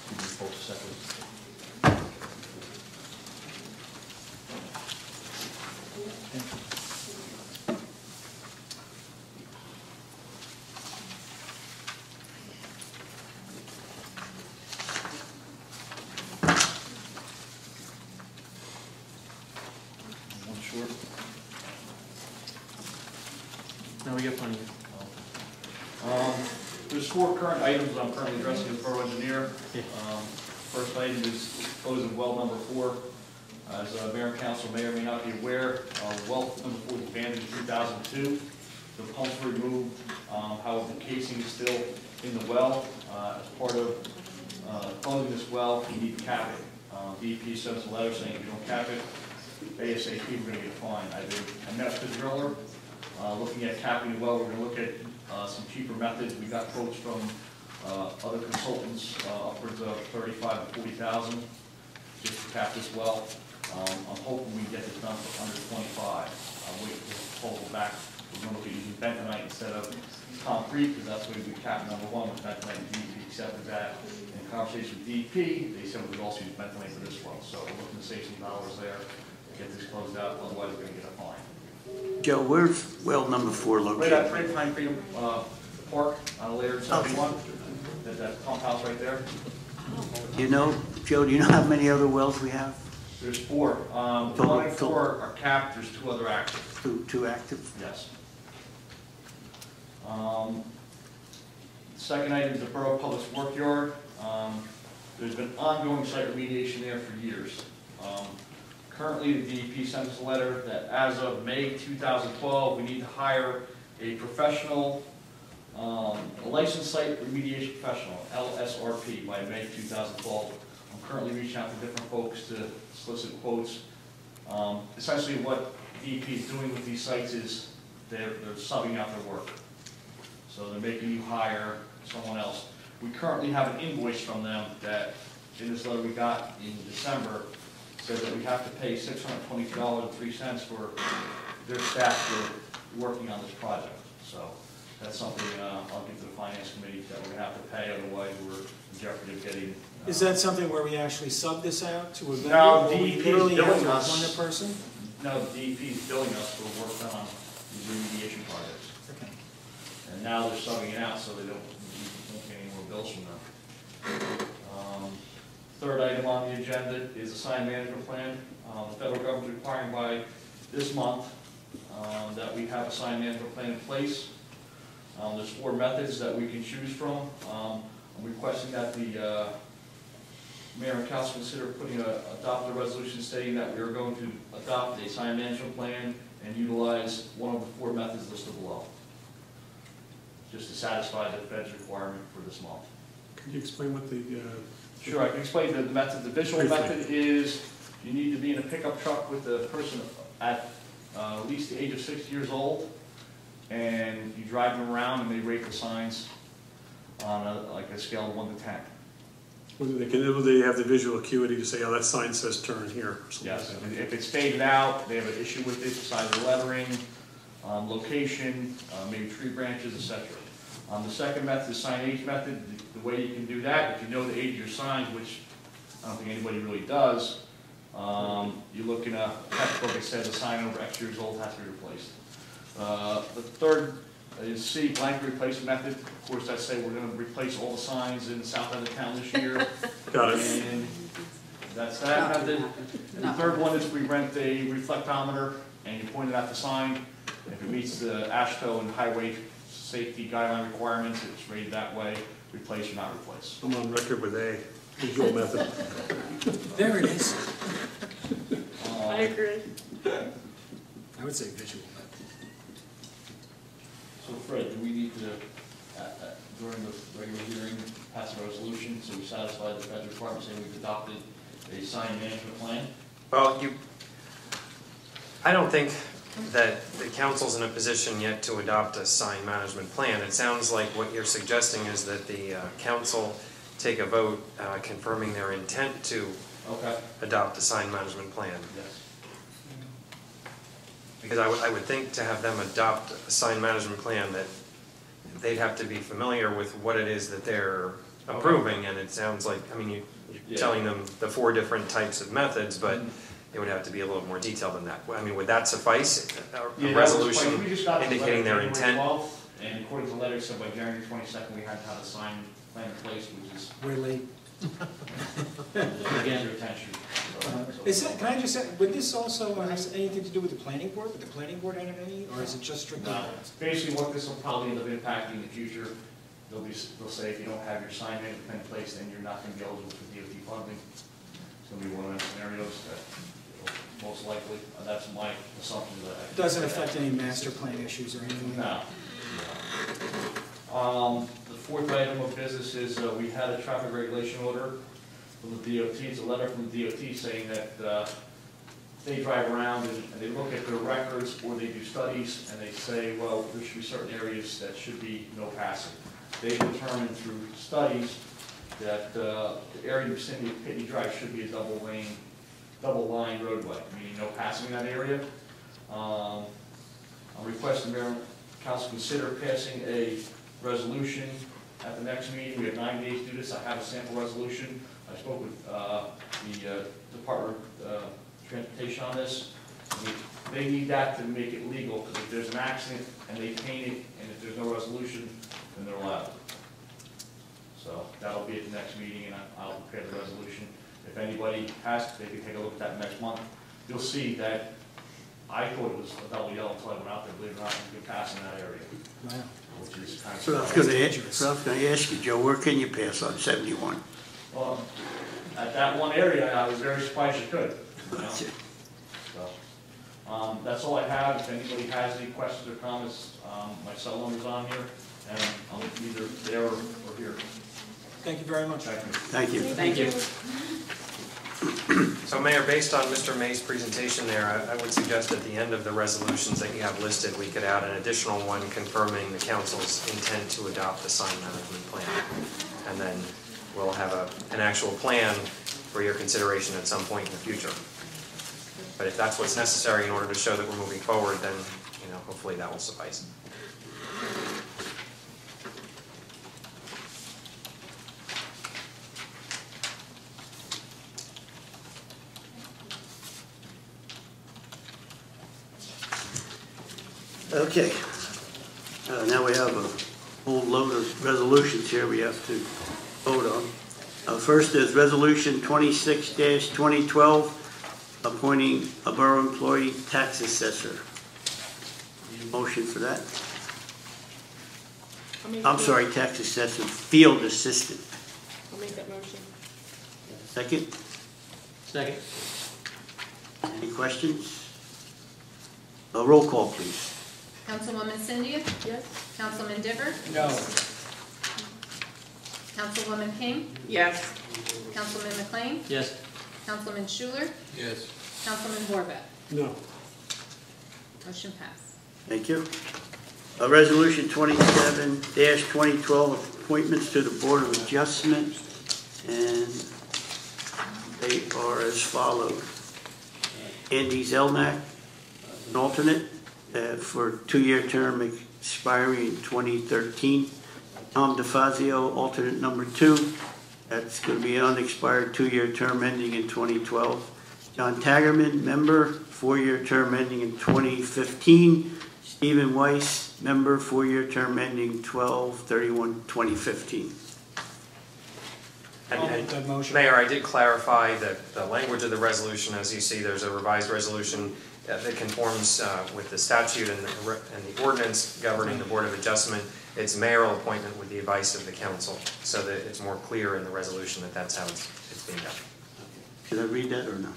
Give you folks a second. One short. No, we got plenty of. There's 4 current items I'm currently addressing as borough engineer. Yeah. First item is closing well number 4. As mayor and council may or may not be aware, well number 4 was abandoned in 2002. The pumps were removed, however, the casing is still in the well. As part of closing this well, we need to cap it. DEP sent us a letter saying if you don't cap it, ASAP, we're going to get fined. I met with the driller, looking at capping the well. We're going to look at some cheaper methods. We got quotes from other consultants, upwards of $35,000 to $40,000 just to cap this well. I'm hoping we get this done for under 25. I'm waiting for the proposal back. We're going to look at using bentonite instead of concrete, because that's the way we cap number 1 with bentonite. DEP accepted that. In conversation with DEP, they said we would also use bentonite for this well. So we're looking to save some dollars there to get this closed out. Otherwise, we're going to get a fine. Joe, where's well number 4 Right located? at Pine Freedom Park on layer 71. There's that pump house right there. You know, Joe, do you know how many other wells we have? There's 4. 1 and 4 are capped. There's 2 other active. Two active? Yes. Second item is the Borough Public Work Yard. There's been ongoing site remediation there for years. Currently, the DEP sent us a letter that as of May 2012, we need to hire a professional, a licensed site remediation professional, LSRP, by May 2012. I'm currently reaching out to different folks to solicit quotes. Essentially what DEP is doing with these sites is they're subbing out their work. So they're making you hire someone else. We currently have an invoice from them that, in this letter we got in December, says that we have to pay $622.03 for their staff for working on this project. So that's something I'll give to the finance committee that we're going to have to pay, otherwise we're in jeopardy of getting. Is that something where we actually sub this out to a vendor? No, or we DEP is literally have billing to us. appoint a person? No, the DEP is billing us for work done on these remediation projects. Okay. And now they're subbing it out, so they don't get any more bills from them. Third item on the agenda is a sign management plan. The federal government is requiring by this month that we have a sign management plan in place. There's 4 methods that we can choose from. I'm requesting that the mayor and council consider adopt a resolution stating that we are going to adopt a sign management plan and utilize one of the 4 methods listed below, just to satisfy the Fed's requirement for this month. Could you explain what the, Sure, I can explain the method. The visual Briefly. method is you need to be in a pickup truck with the person at least the age of 60 years old, and you drive them around and they rate the signs on like a scale of 1 to 10. will they have the visual acuity to say, oh, that sign says turn here? Or something Yes, like that? if it's faded out, they have an issue with it, size of lettering, location, maybe tree branches, etc. The second method is sign age method. The way you can do that, if you know the age of your signs, which I don't think anybody really does, you look in a textbook, it says a sign over X years old has to be replaced. The third is C, blanket replace method. Of course, I say we're going to replace all the signs in the south end of town this year. Got it. And that's that method. And the third one is we rent a reflectometer and you point it at the sign. If it meets the AASHTO and highway safety guideline requirements, it's rated that way, replace or not replace. I'm on record with A, visual method. There it is. I agree. I would say visual. So Fred, do we need to, during the regular hearing, pass a resolution so we satisfy the federal requirement saying we've adopted a sign management plan? Well, I don't think that the council's in a position yet to adopt a sign management plan. It sounds like what you're suggesting is that the council take a vote confirming their intent to adopt a sign management plan. Yes. Because I would think to have them adopt a sign management plan that they'd have to be familiar with what it is that they're approving, and it sounds like, I mean, you're telling them the 4 different types of methods, but it would have to be a little more detailed than that. I mean, would that suffice? A resolution indicating their intent? And according to the letter, it said by January 22nd, we had to have a sign plan in place, which is We're late. again, your attention. Can I just say, would this also have anything to do with the planning board? Would the planning board have any, or is it just strictly? No, basically what this will probably end up impacting in the future, they'll say if you don't have your sign management plan in place, then you're not going to be eligible for DOT funding. It's going to be one of those scenarios that most likely, that's my assumption. That Doesn't affect any master plan issues or anything? No. The fourth item of business is we had a traffic regulation order from the DOT. It's a letter from the DOT saying that they drive around and they look at their records or they do studies and they say, well, there should be certain areas that should be no passing. They determined through studies that the area in the vicinity of Pitney Drive should be a double-line roadway, meaning no passing in that area. I'm requesting the Mayor and Council consider passing a resolution at the next meeting. We have 9 days to do this. I have a sample resolution. I spoke with the Department of Transportation on this. They need that to make it legal, because if there's an accident and they paint it, and if there's no resolution, then they're allowed. So that'll be at the next meeting, and I'll prepare the resolution. If anybody has, they can take a look at that next month. You'll see that I thought it was a double yellow until I went out there, believe it or not, you can pass in that area. Wow. Which is kind of. So I was going to ask you, Joe, where can you pass on 71? Well, at that one area, I was very surprised you could. You know? So, that's all I have. If anybody has any questions or comments, my cell number's on here, and I'm either there or here. Thank you very much. Thank you. Thank you. So Mayor, based on Mr. May's presentation there, I would suggest at the end of the resolutions that you have listed, we could add an additional one confirming the council's intent to adopt the sign management plan. And then we'll have an actual plan for your consideration at some point in the future. But if that's what's necessary in order to show that we're moving forward, then, hopefully that will suffice. Okay. Now we have a whole load of resolutions here we have to vote on. First is Resolution 26-2012, appointing a borough employee tax assessor. Need a motion for that? I'm sorry, tax assessor, field assistant. I'll make that motion. Second? Second. Any questions? Roll call, please. Councilwoman Cynthia? Yes? Councilman Diver? No. Councilwoman King? Yes. Councilman McLean? Yes. Councilman Schuler? Yes. Councilman Borbat? No. Motion passed. Thank you. Resolution 27-2012, appointments to the Board of Adjustment, and they are as follows. Andy Zelnak, an alternate for a 2-year term expiring in 2013. Tom DeFazio, alternate number 2. That's going to be an unexpired 2-year term ending in 2012. John Tagerman, member, 4-year term ending in 2015. Stephen Weiss, member, 4-year term ending 12/31/2015. I'll make that motion. Mayor, I did clarify that the language of the resolution, as you see, there's a revised resolution that conforms with the statute and the ordinance governing the Board of Adjustment. It's mayoral appointment with the advice of the council, so that it's more clear in the resolution that that's how it's being done. Should I read that or no?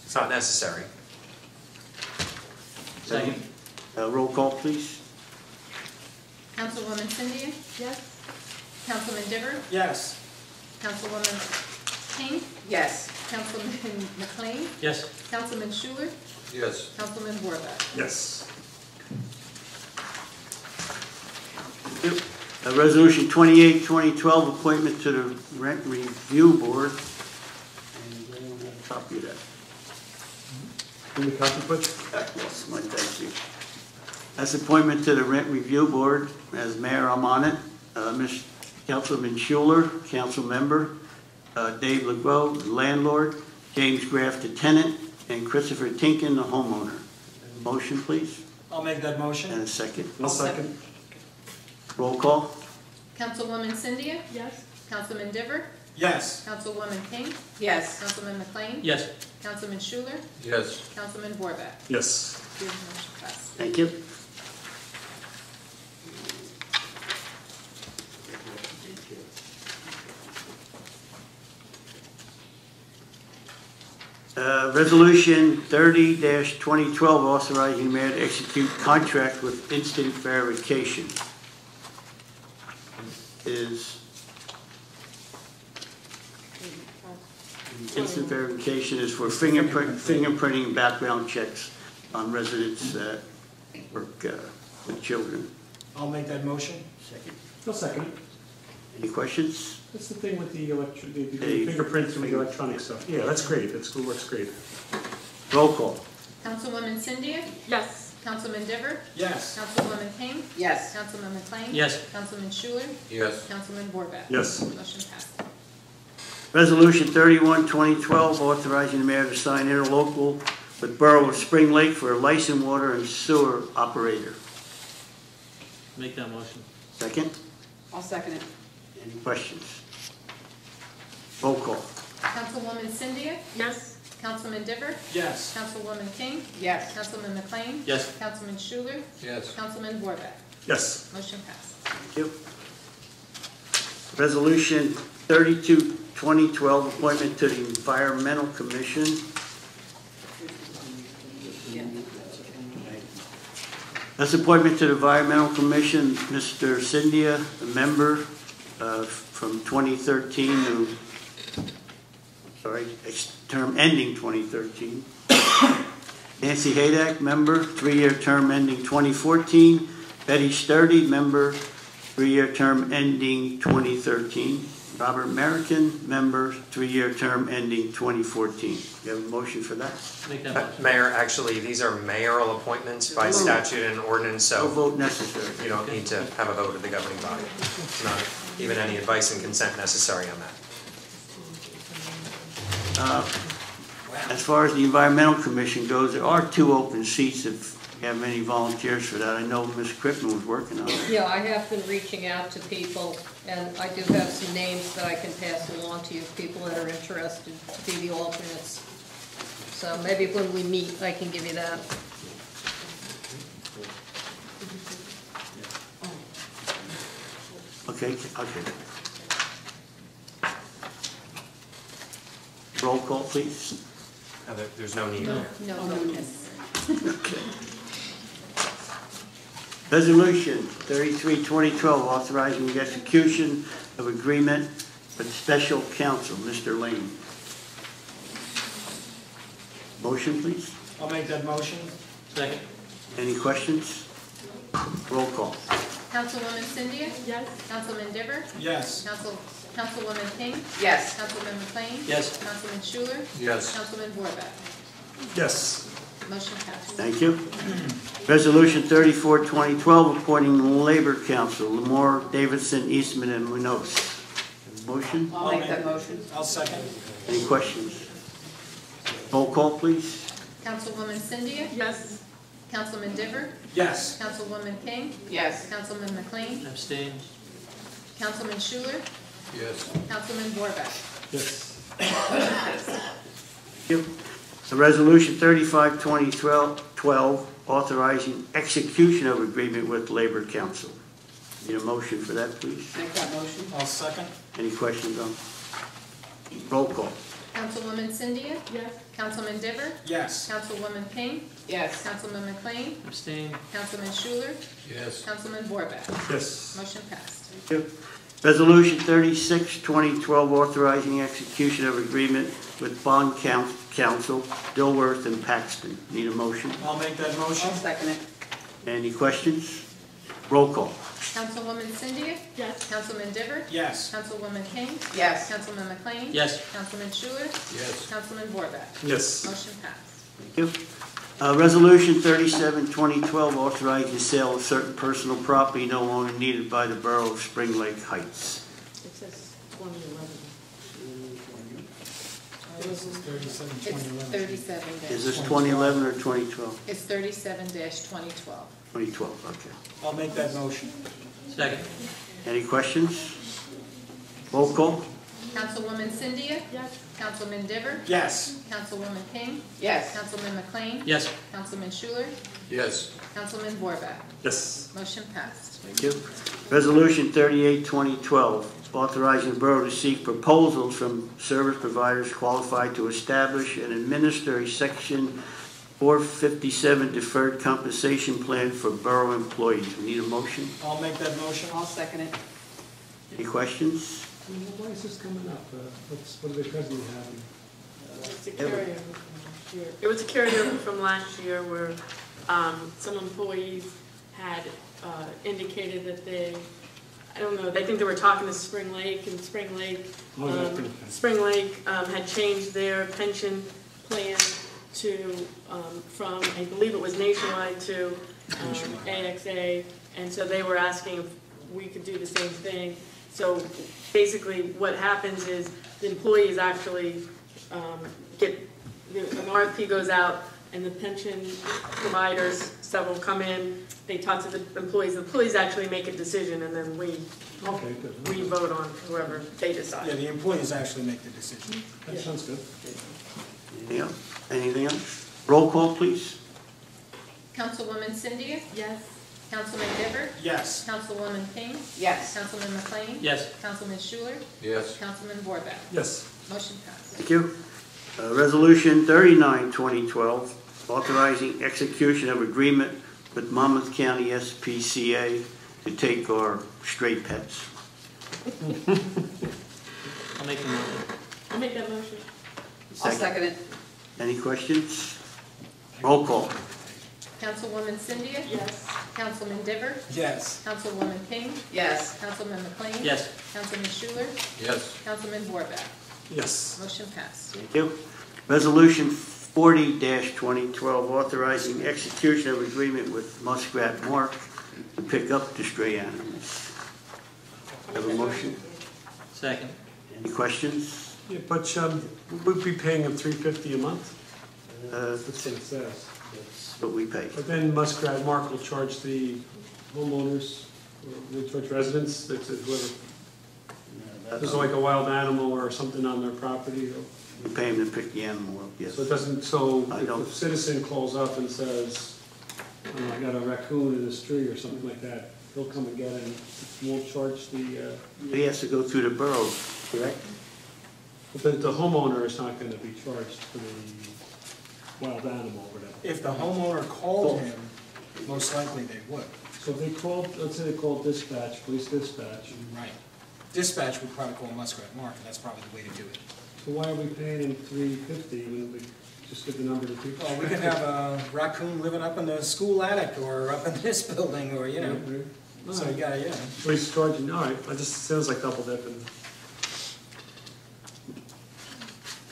It's not necessary. Second. Roll call, please. Councilwoman Cynthia? Yes? Councilman Diver? Yes. Councilwoman King? Yes. Councilman McLean? Yes. Councilman Schuler? Yes. Councilman Borba? Yes. Resolution 28, 2012, appointment to the Rent Review Board. And I don't have a copy of that. In the copy, please? Yes, my thank you. That's appointment to the Rent Review Board. As mayor, I'm on it. Mr. Councilman Schuler, council member. Dave LeGros, the landlord. James Graff, the tenant. And Christopher Tinkin, the homeowner. Motion, please. I'll make that And motion. a second. I'll second. Roll call. Councilwoman Cynthia? Yes? Councilman Diver? Yes. Councilwoman King? Yes. Councilman McLean? Yes. Councilman Schuler? Yes. Councilman Borba? Yes. Motion passed. Thank you. Resolution 30-2012, authorizing mayor to execute contract with instant verification. Instant verification is for fingerprinting and background checks on residents that work with children. I'll make that motion. Second. I'll second it. Any questions? That's the thing with the Hey. fingerprints and the electronic stuff. Yeah, that's great. That still works great. Roll call. Councilwoman Cynthia? Yes. Councilman Diver? Yes. Councilwoman King? Yes. Councilman McLean? Yes. Councilman Schuler? Yes. Councilman Borba? Yes. Motion passed. Resolution 31-2012, authorizing the mayor to sign interlocal with Borough of Spring Lake for a licensed water and sewer operator. Make that motion. Second. I'll second it. Any questions? Roll call. Councilwoman Cynthia? Yes? Councilman Diver? Yes. Councilwoman King? Yes. Councilman McLean? Yes. Councilman Schuler? Yes. Councilman Borba? Yes. Motion passed. Thank you. Resolution 32-2012, appointment to the Environmental Commission. That's appointment to the Environmental Commission, Mr. Cynthia, a member from 2013 to, term ending 2013. Nancy Haydak, member, 3-year term ending 2014. Betty Sturdy, member, 3-year term ending 2013. Robert American, member, 3-year term ending 2014. You have a motion for that? Make that motion. Mayor, actually, these are mayoral appointments by statute and ordinance, No so vote necessary. you don't need to have a vote of the governing body. It's not even any advice and consent necessary on that. As far as the Environmental Commission goes, there are 2 open seats if you have any volunteers for that. I know Ms. Crippen was working on it. Yeah, I have been reaching out to people, and I do have some names that I can pass along to you, people that are interested to be the alternates. So maybe when we meet, I can give you that. Okay. Roll call, please. There's no need. No notice. Okay. Resolution 33-2012, authorizing the execution of agreement with special counsel, Mr. Lane. Motion, please. I'll make that motion. Second. Any questions? Roll call. Councilwoman Cynthia? Yes? Councilman Diver? Yes. Councilwoman King? Yes. Councilman McLean? Yes. Councilman Schuler? Yes. Councilman Borba? Yes. Motion passed. Thank you. Resolution 34, 2012, appointing Labor Council, Lamore, Davidson, Eastman, and Munoz. Motion? I'll make that motion. I'll second. Any questions? Roll call, please. Councilwoman Cynthia? Yes. Councilman Diver? Yes. Councilwoman King? Yes. Councilman McLean? Abstain. Councilman Schuler? Yes. Councilman Borbeck? Yes. Thank you. The Resolution 35, 2012, authorizing execution of agreement with Labor Council. Need a motion for that, please? Make that motion. I'll second. Any questions on? Roll call. Councilwoman Cynthia? Yes. Councilman Diver? Yes. Councilwoman King? Yes. Councilman McLean? Abstain. Councilman Schuler? Yes. Councilman Borbeck? Yes. Motion passed. Thank you. Resolution 36, 2012, authorizing execution of agreement with Bond Council, Dilworth and Paxton. Need a motion? I'll make that motion. I'll second it. Any questions? Roll call. Councilwoman Cynthia? Yes. Councilman Diver? Yes. Councilwoman King? Yes. Councilman McLean? Yes. Councilman Schuler? Yes. Councilman Borbeck? Yes. Motion passed. Thank you. Resolution 37, 2012, authorizing sale of certain personal property no longer needed by the Borough of Spring Lake Heights. It says 2011. This is 37, It's 2011. 37 Is this 2011 or 2012? It's 37-2012. 2012, okay. I'll make that motion. Second. Any questions? Roll call. Councilwoman Cynthia? Yes. Councilman Diver? Yes. Councilwoman King? Yes. Councilman McLean? Yes. Councilman Schuler? Yes. Councilman Borbeck? Yes. Motion passed. Thank you. Resolution 38, 2012, authorizing the Borough to seek proposals from service providers qualified to establish and administer a Section 457 deferred compensation plan for Borough employees. We need a motion. I'll make that motion. I'll second it. Any questions? Why is this coming up? What are they presently having? It's a carryover from last year. It was a carryover from last year where some employees had indicated that they, I don't know, they think they were talking to Spring Lake, and Spring Lake, had changed their pension plan to, from, I believe it was Nationwide to AXA, and so they were asking if we could do the same thing. So basically what happens is the employees actually get, an RFP goes out and the pension providers, several come in, they talk to the employees actually make a decision and then we vote on whoever they decide. Yeah, the employees actually make the decision. That sounds good. Anything else? Anything else? Roll call, please. Councilwoman Cynthia? Yes. Councilman Diver? Yes. Councilwoman King? Yes. Councilman McLean? Yes. Councilman Schuler? Yes. Councilman Borbeck? Yes. Motion passed. Thank you. Resolution 39, 2012, authorizing execution of agreement with Monmouth County SPCA to take our stray pets. I'll make the motion. I'll make that motion. I'll second it. Any questions? Roll call. Councilwoman Cynthia? Yes. Councilman Diver? Yes. Councilwoman King? Yes. Councilman McLean? Yes. Councilman Schuler? Yes. Councilman Borbeck? Yes. Motion passed. Thank you. Resolution 40-2012, authorizing execution of agreement with Muskrat Mark to pick up the stray animals. Have a motion? Second. Any questions? Yeah, but we'd be paying them $350 a month. That's That's what it says. what we pay. But then Muskrat Mark will charge the homeowners, or will charge residents, that's it, whoever. There's like a wild animal or something on their property. We pay them to pick the animal up, yes. So it doesn't, so I if don't- a citizen calls up and says, I got a raccoon in this tree or something like that, he'll come and get it and won't charge the, He has to go through the borough, correct? but the homeowner is not gonna be charged for the wild animal or whatever. If the homeowner called him, most likely they would. So if they called, let's say they called dispatch, police dispatch, Right. Dispatch would probably call Muskrat Mark, and that's probably the way to do it. so why are we paying them $350 when we just give the number to people? Well, we could have a raccoon living up in the school attic, or up in this building, or, you know, so you gotta, yeah. So he's charging, all right, it just sounds like double dipping.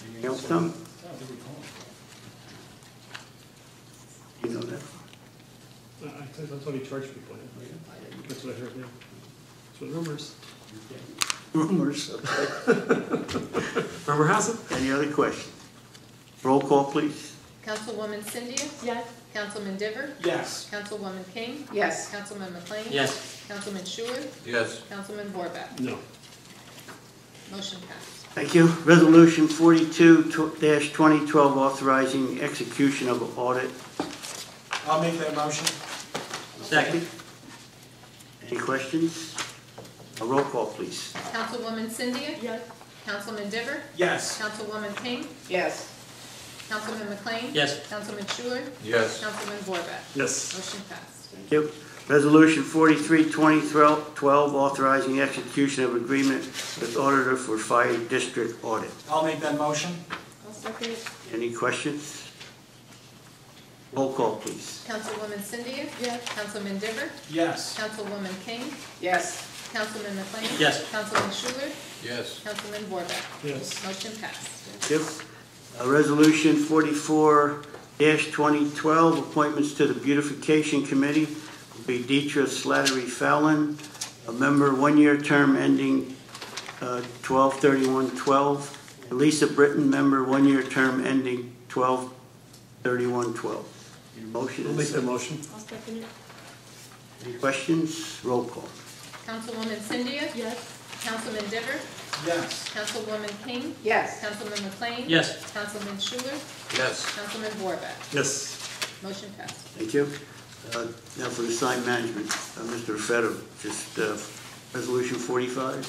Anything else, Tom? That's what he charged people, right? That's what I heard, yeah. That's what rumors. Rumors, okay. Rumor has it? Any other questions? Roll call, please. Councilwoman Cynthia? Yes. Councilman Diver? Yes. Councilwoman King? Yes. Councilman McLean? Yes. Councilman Schuler? Yes. Councilman Borbeck? No. Motion passed. Thank you. Resolution 42-2012, authorizing execution of an audit. I'll make that motion. Second. Any questions? A roll call, please. Councilwoman Cynthia? Yes. Councilman Diver? Yes. Councilwoman King? Yes. Councilman McLean? Yes. Councilman Schuler? Yes. Councilman Borbeck? Yes. Motion passed. Thank you. Resolution 43-2012, authorizing execution of agreement with auditor for fire district audit. I'll make that motion. I'll second it. Any questions? Roll call, please. Councilwoman Cynthia? Yes. Councilman Diver? Yes. Councilwoman King? Yes. Councilman McLean? Yes. Councilman Schuler? Yes. Councilman Borbeck? Yes. Motion passed. Thank you. Resolution 44-2012, appointments to the beautification committee will be Deetra Slattery Fallon, a member, one-year term ending 12/31/12. Lisa Britton, member, one-year term ending 12/31/12. Need a motion? I'll make that motion. I'll second it. Any questions? Roll call. Councilwoman Cynthia? Yes. Councilman Diver? Yes. Councilwoman King? Yes. Councilman McLean? Yes. Councilman Schuler? Yes. Councilman Borbeck? Yes. Motion passed. Thank you. Now for the sign management, Mr. Feder, just resolution 45,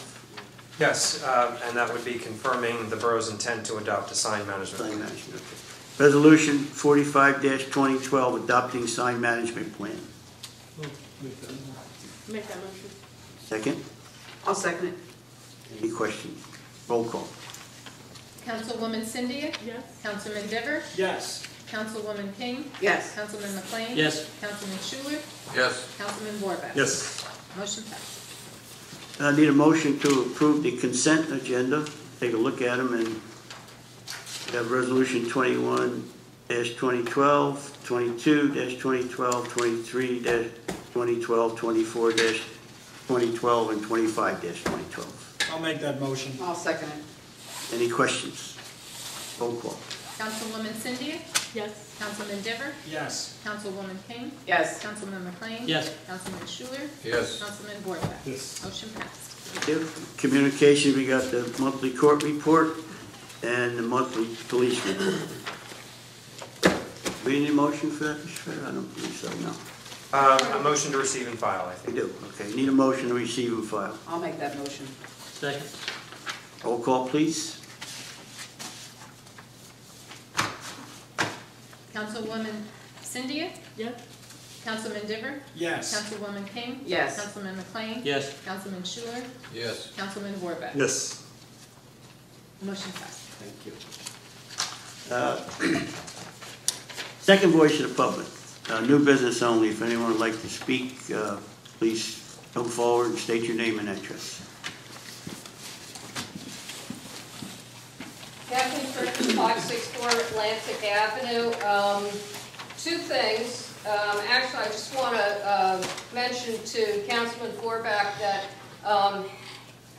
Yes, and that would be confirming the borough's intent to adopt a sign management sign plan. management. Okay. Resolution 45-2012, adopting sign management plan. I'll make that. Make that motion. Second, I'll second it. any questions? Roll call. Councilwoman Cynthia? Yes. Councilman Diver? Yes. Councilwoman King? Yes. Councilman McLean? Yes. Councilman Schuler? Yes. Councilman Borbeck? Yes. Motion passed. I need a motion to approve the consent agenda. Take a look at them, and we have resolution 21-2012, 22-2012, 23-2012, 24-2012, and 25-2012. I'll make that motion. I'll second it. Any questions? Roll call. Councilwoman Cynthia? Yes. Councilman Diver? Yes. Councilwoman King? Yes. Councilman McLean? Yes. Councilman Schuler? Yes. Councilman Borbeck? Yes. Motion passed. Thank you. Communication, we got the monthly court report and the monthly police report. We need a motion for that, Mr. Fair? I don't believe so, no. A motion to receive and file, I We think. do, okay. Need a motion to receive and file. I'll make that motion. Second. Roll call, please. Councilwoman Cynthia? Yes. Councilman Diver? Yes. Councilwoman King? Yes. Councilman McLean? Yes. Councilman Schuler? Yes. Councilman Borbeck? Yes. Motion passed. Thank you. Second voice of the public, new business only. If anyone would like to speak, please come forward and state your name and address. Kathleen Frick, 564 Atlantic Avenue. Two things. Actually, I just want to mention to Councilman Borbeck that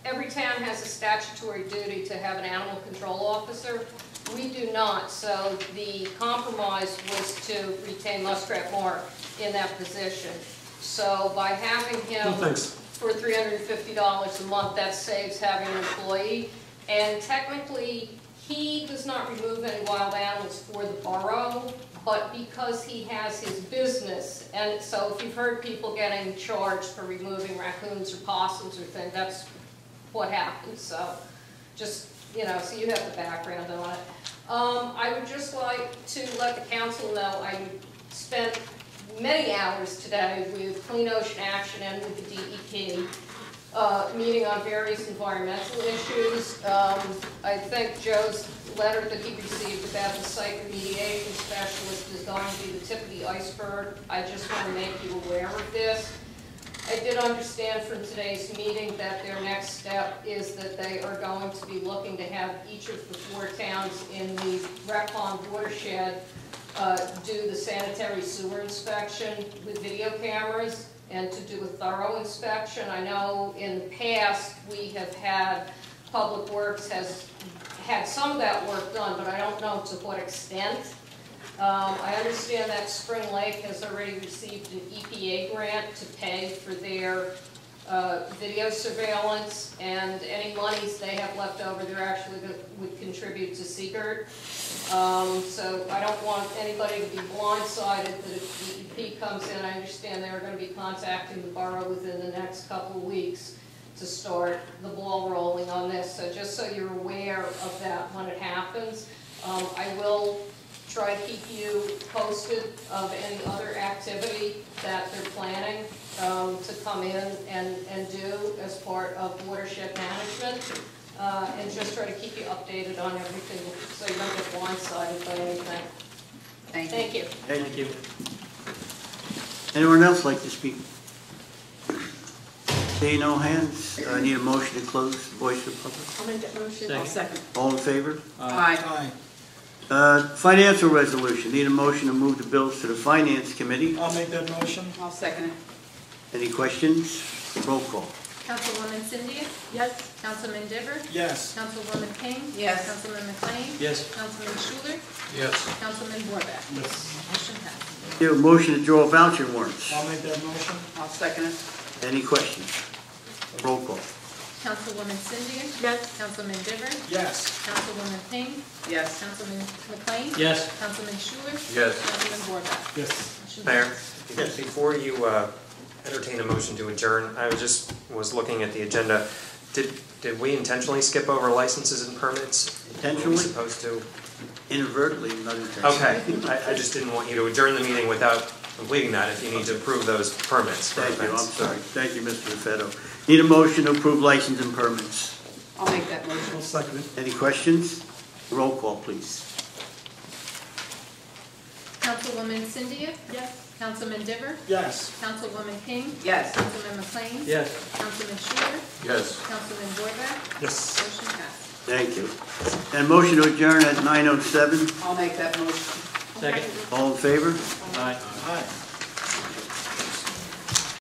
every town has a statutory duty to have an animal control officer. We do not, so the compromise was to retain Muskrat Mark in that position. So by having him for $350 a month, that saves having an employee. And technically, he does not remove any wild animals for the borough, but because he has his business, and so if you've heard people getting charged for removing raccoons or possums or things, that's what happens. So just, you know, so you have the background on it. I would just like to let the council know I spent many hours today with Clean Ocean Action and with the DEP, meeting on various environmental issues. I think Joe's letter that he received about the site remediation specialist is going to be the tip of the iceberg. I just want to make you aware of this. I did understand from today's meeting that their next step is that they are going to be looking to have each of the 4 towns in the Rec Pond watershed do the sanitary sewer inspection with video cameras and to do a thorough inspection. I know in the past, we have had, Public Works has had some of that work done, but I don't know to what extent. I understand that Spring Lake has already received an EPA grant to pay for their video surveillance, and any monies they have left over, they're actually would contribute to Seagirt. So I don't want anybody to be blindsided that if the EP comes in. I understand they're going to be contacting the borough within the next couple of weeks to start the ball rolling on this. So just so you're aware of that when it happens. I will try to keep you posted of any other activity that they're planning to come in and do as part of watershed management, and just try to keep you updated on everything so you don't get blindsided by anything. Thank you. Thank you. Anyone else like to speak? Seeing no hands, I need a motion to close the voice of the public. I'll make that motion. Second. I'll second. All in favor? Aye. Financial resolution, need a motion to move the bills to the Finance Committee. I'll make that motion. I'll second it. Any questions? Roll call. Councilwoman Cynthia? Yes. Councilman Diver? Yes. Councilwoman King? Yes. Councilman McLean? Yes. Councilman Schuler? Yes. Councilman Borbeck? Yes. Motion passes. Need a motion to draw voucher warrants. I'll make that motion. I'll second it. Any questions? Roll call. Councilwoman Cynthia? Yes. Councilman Diver? Yes. Councilwoman King? Yes. Councilman McLean? Yes. Councilman Schuler? Yes. Councilman Borbeck? Yes. Motion Mayor, passes. before you entertain a motion to adjourn, I was looking at the agenda. Did we intentionally skip over licenses and permits? Were we Intentionally? supposed to? Inadvertently, not intentionally. Okay, I just didn't want you to adjourn the meeting without completing that, if you need to approve those permits for Thank you, I'm events. sorry. Thank you, Mr. Raffetto. Need a motion to approve license and permits. I'll make that motion. I'll second it. Any questions? Roll call, please. Councilwoman Cynthia? Yes. Councilman Diver? Yes. Councilwoman King? Yes. Councilman McLean? Yes. Councilman Schuler? Yes. Councilman Borbeck? Yes. Motion passes. Thank you. And motion to adjourn at 9:07. I'll make that motion. Second. All in favor? Aye. Aye.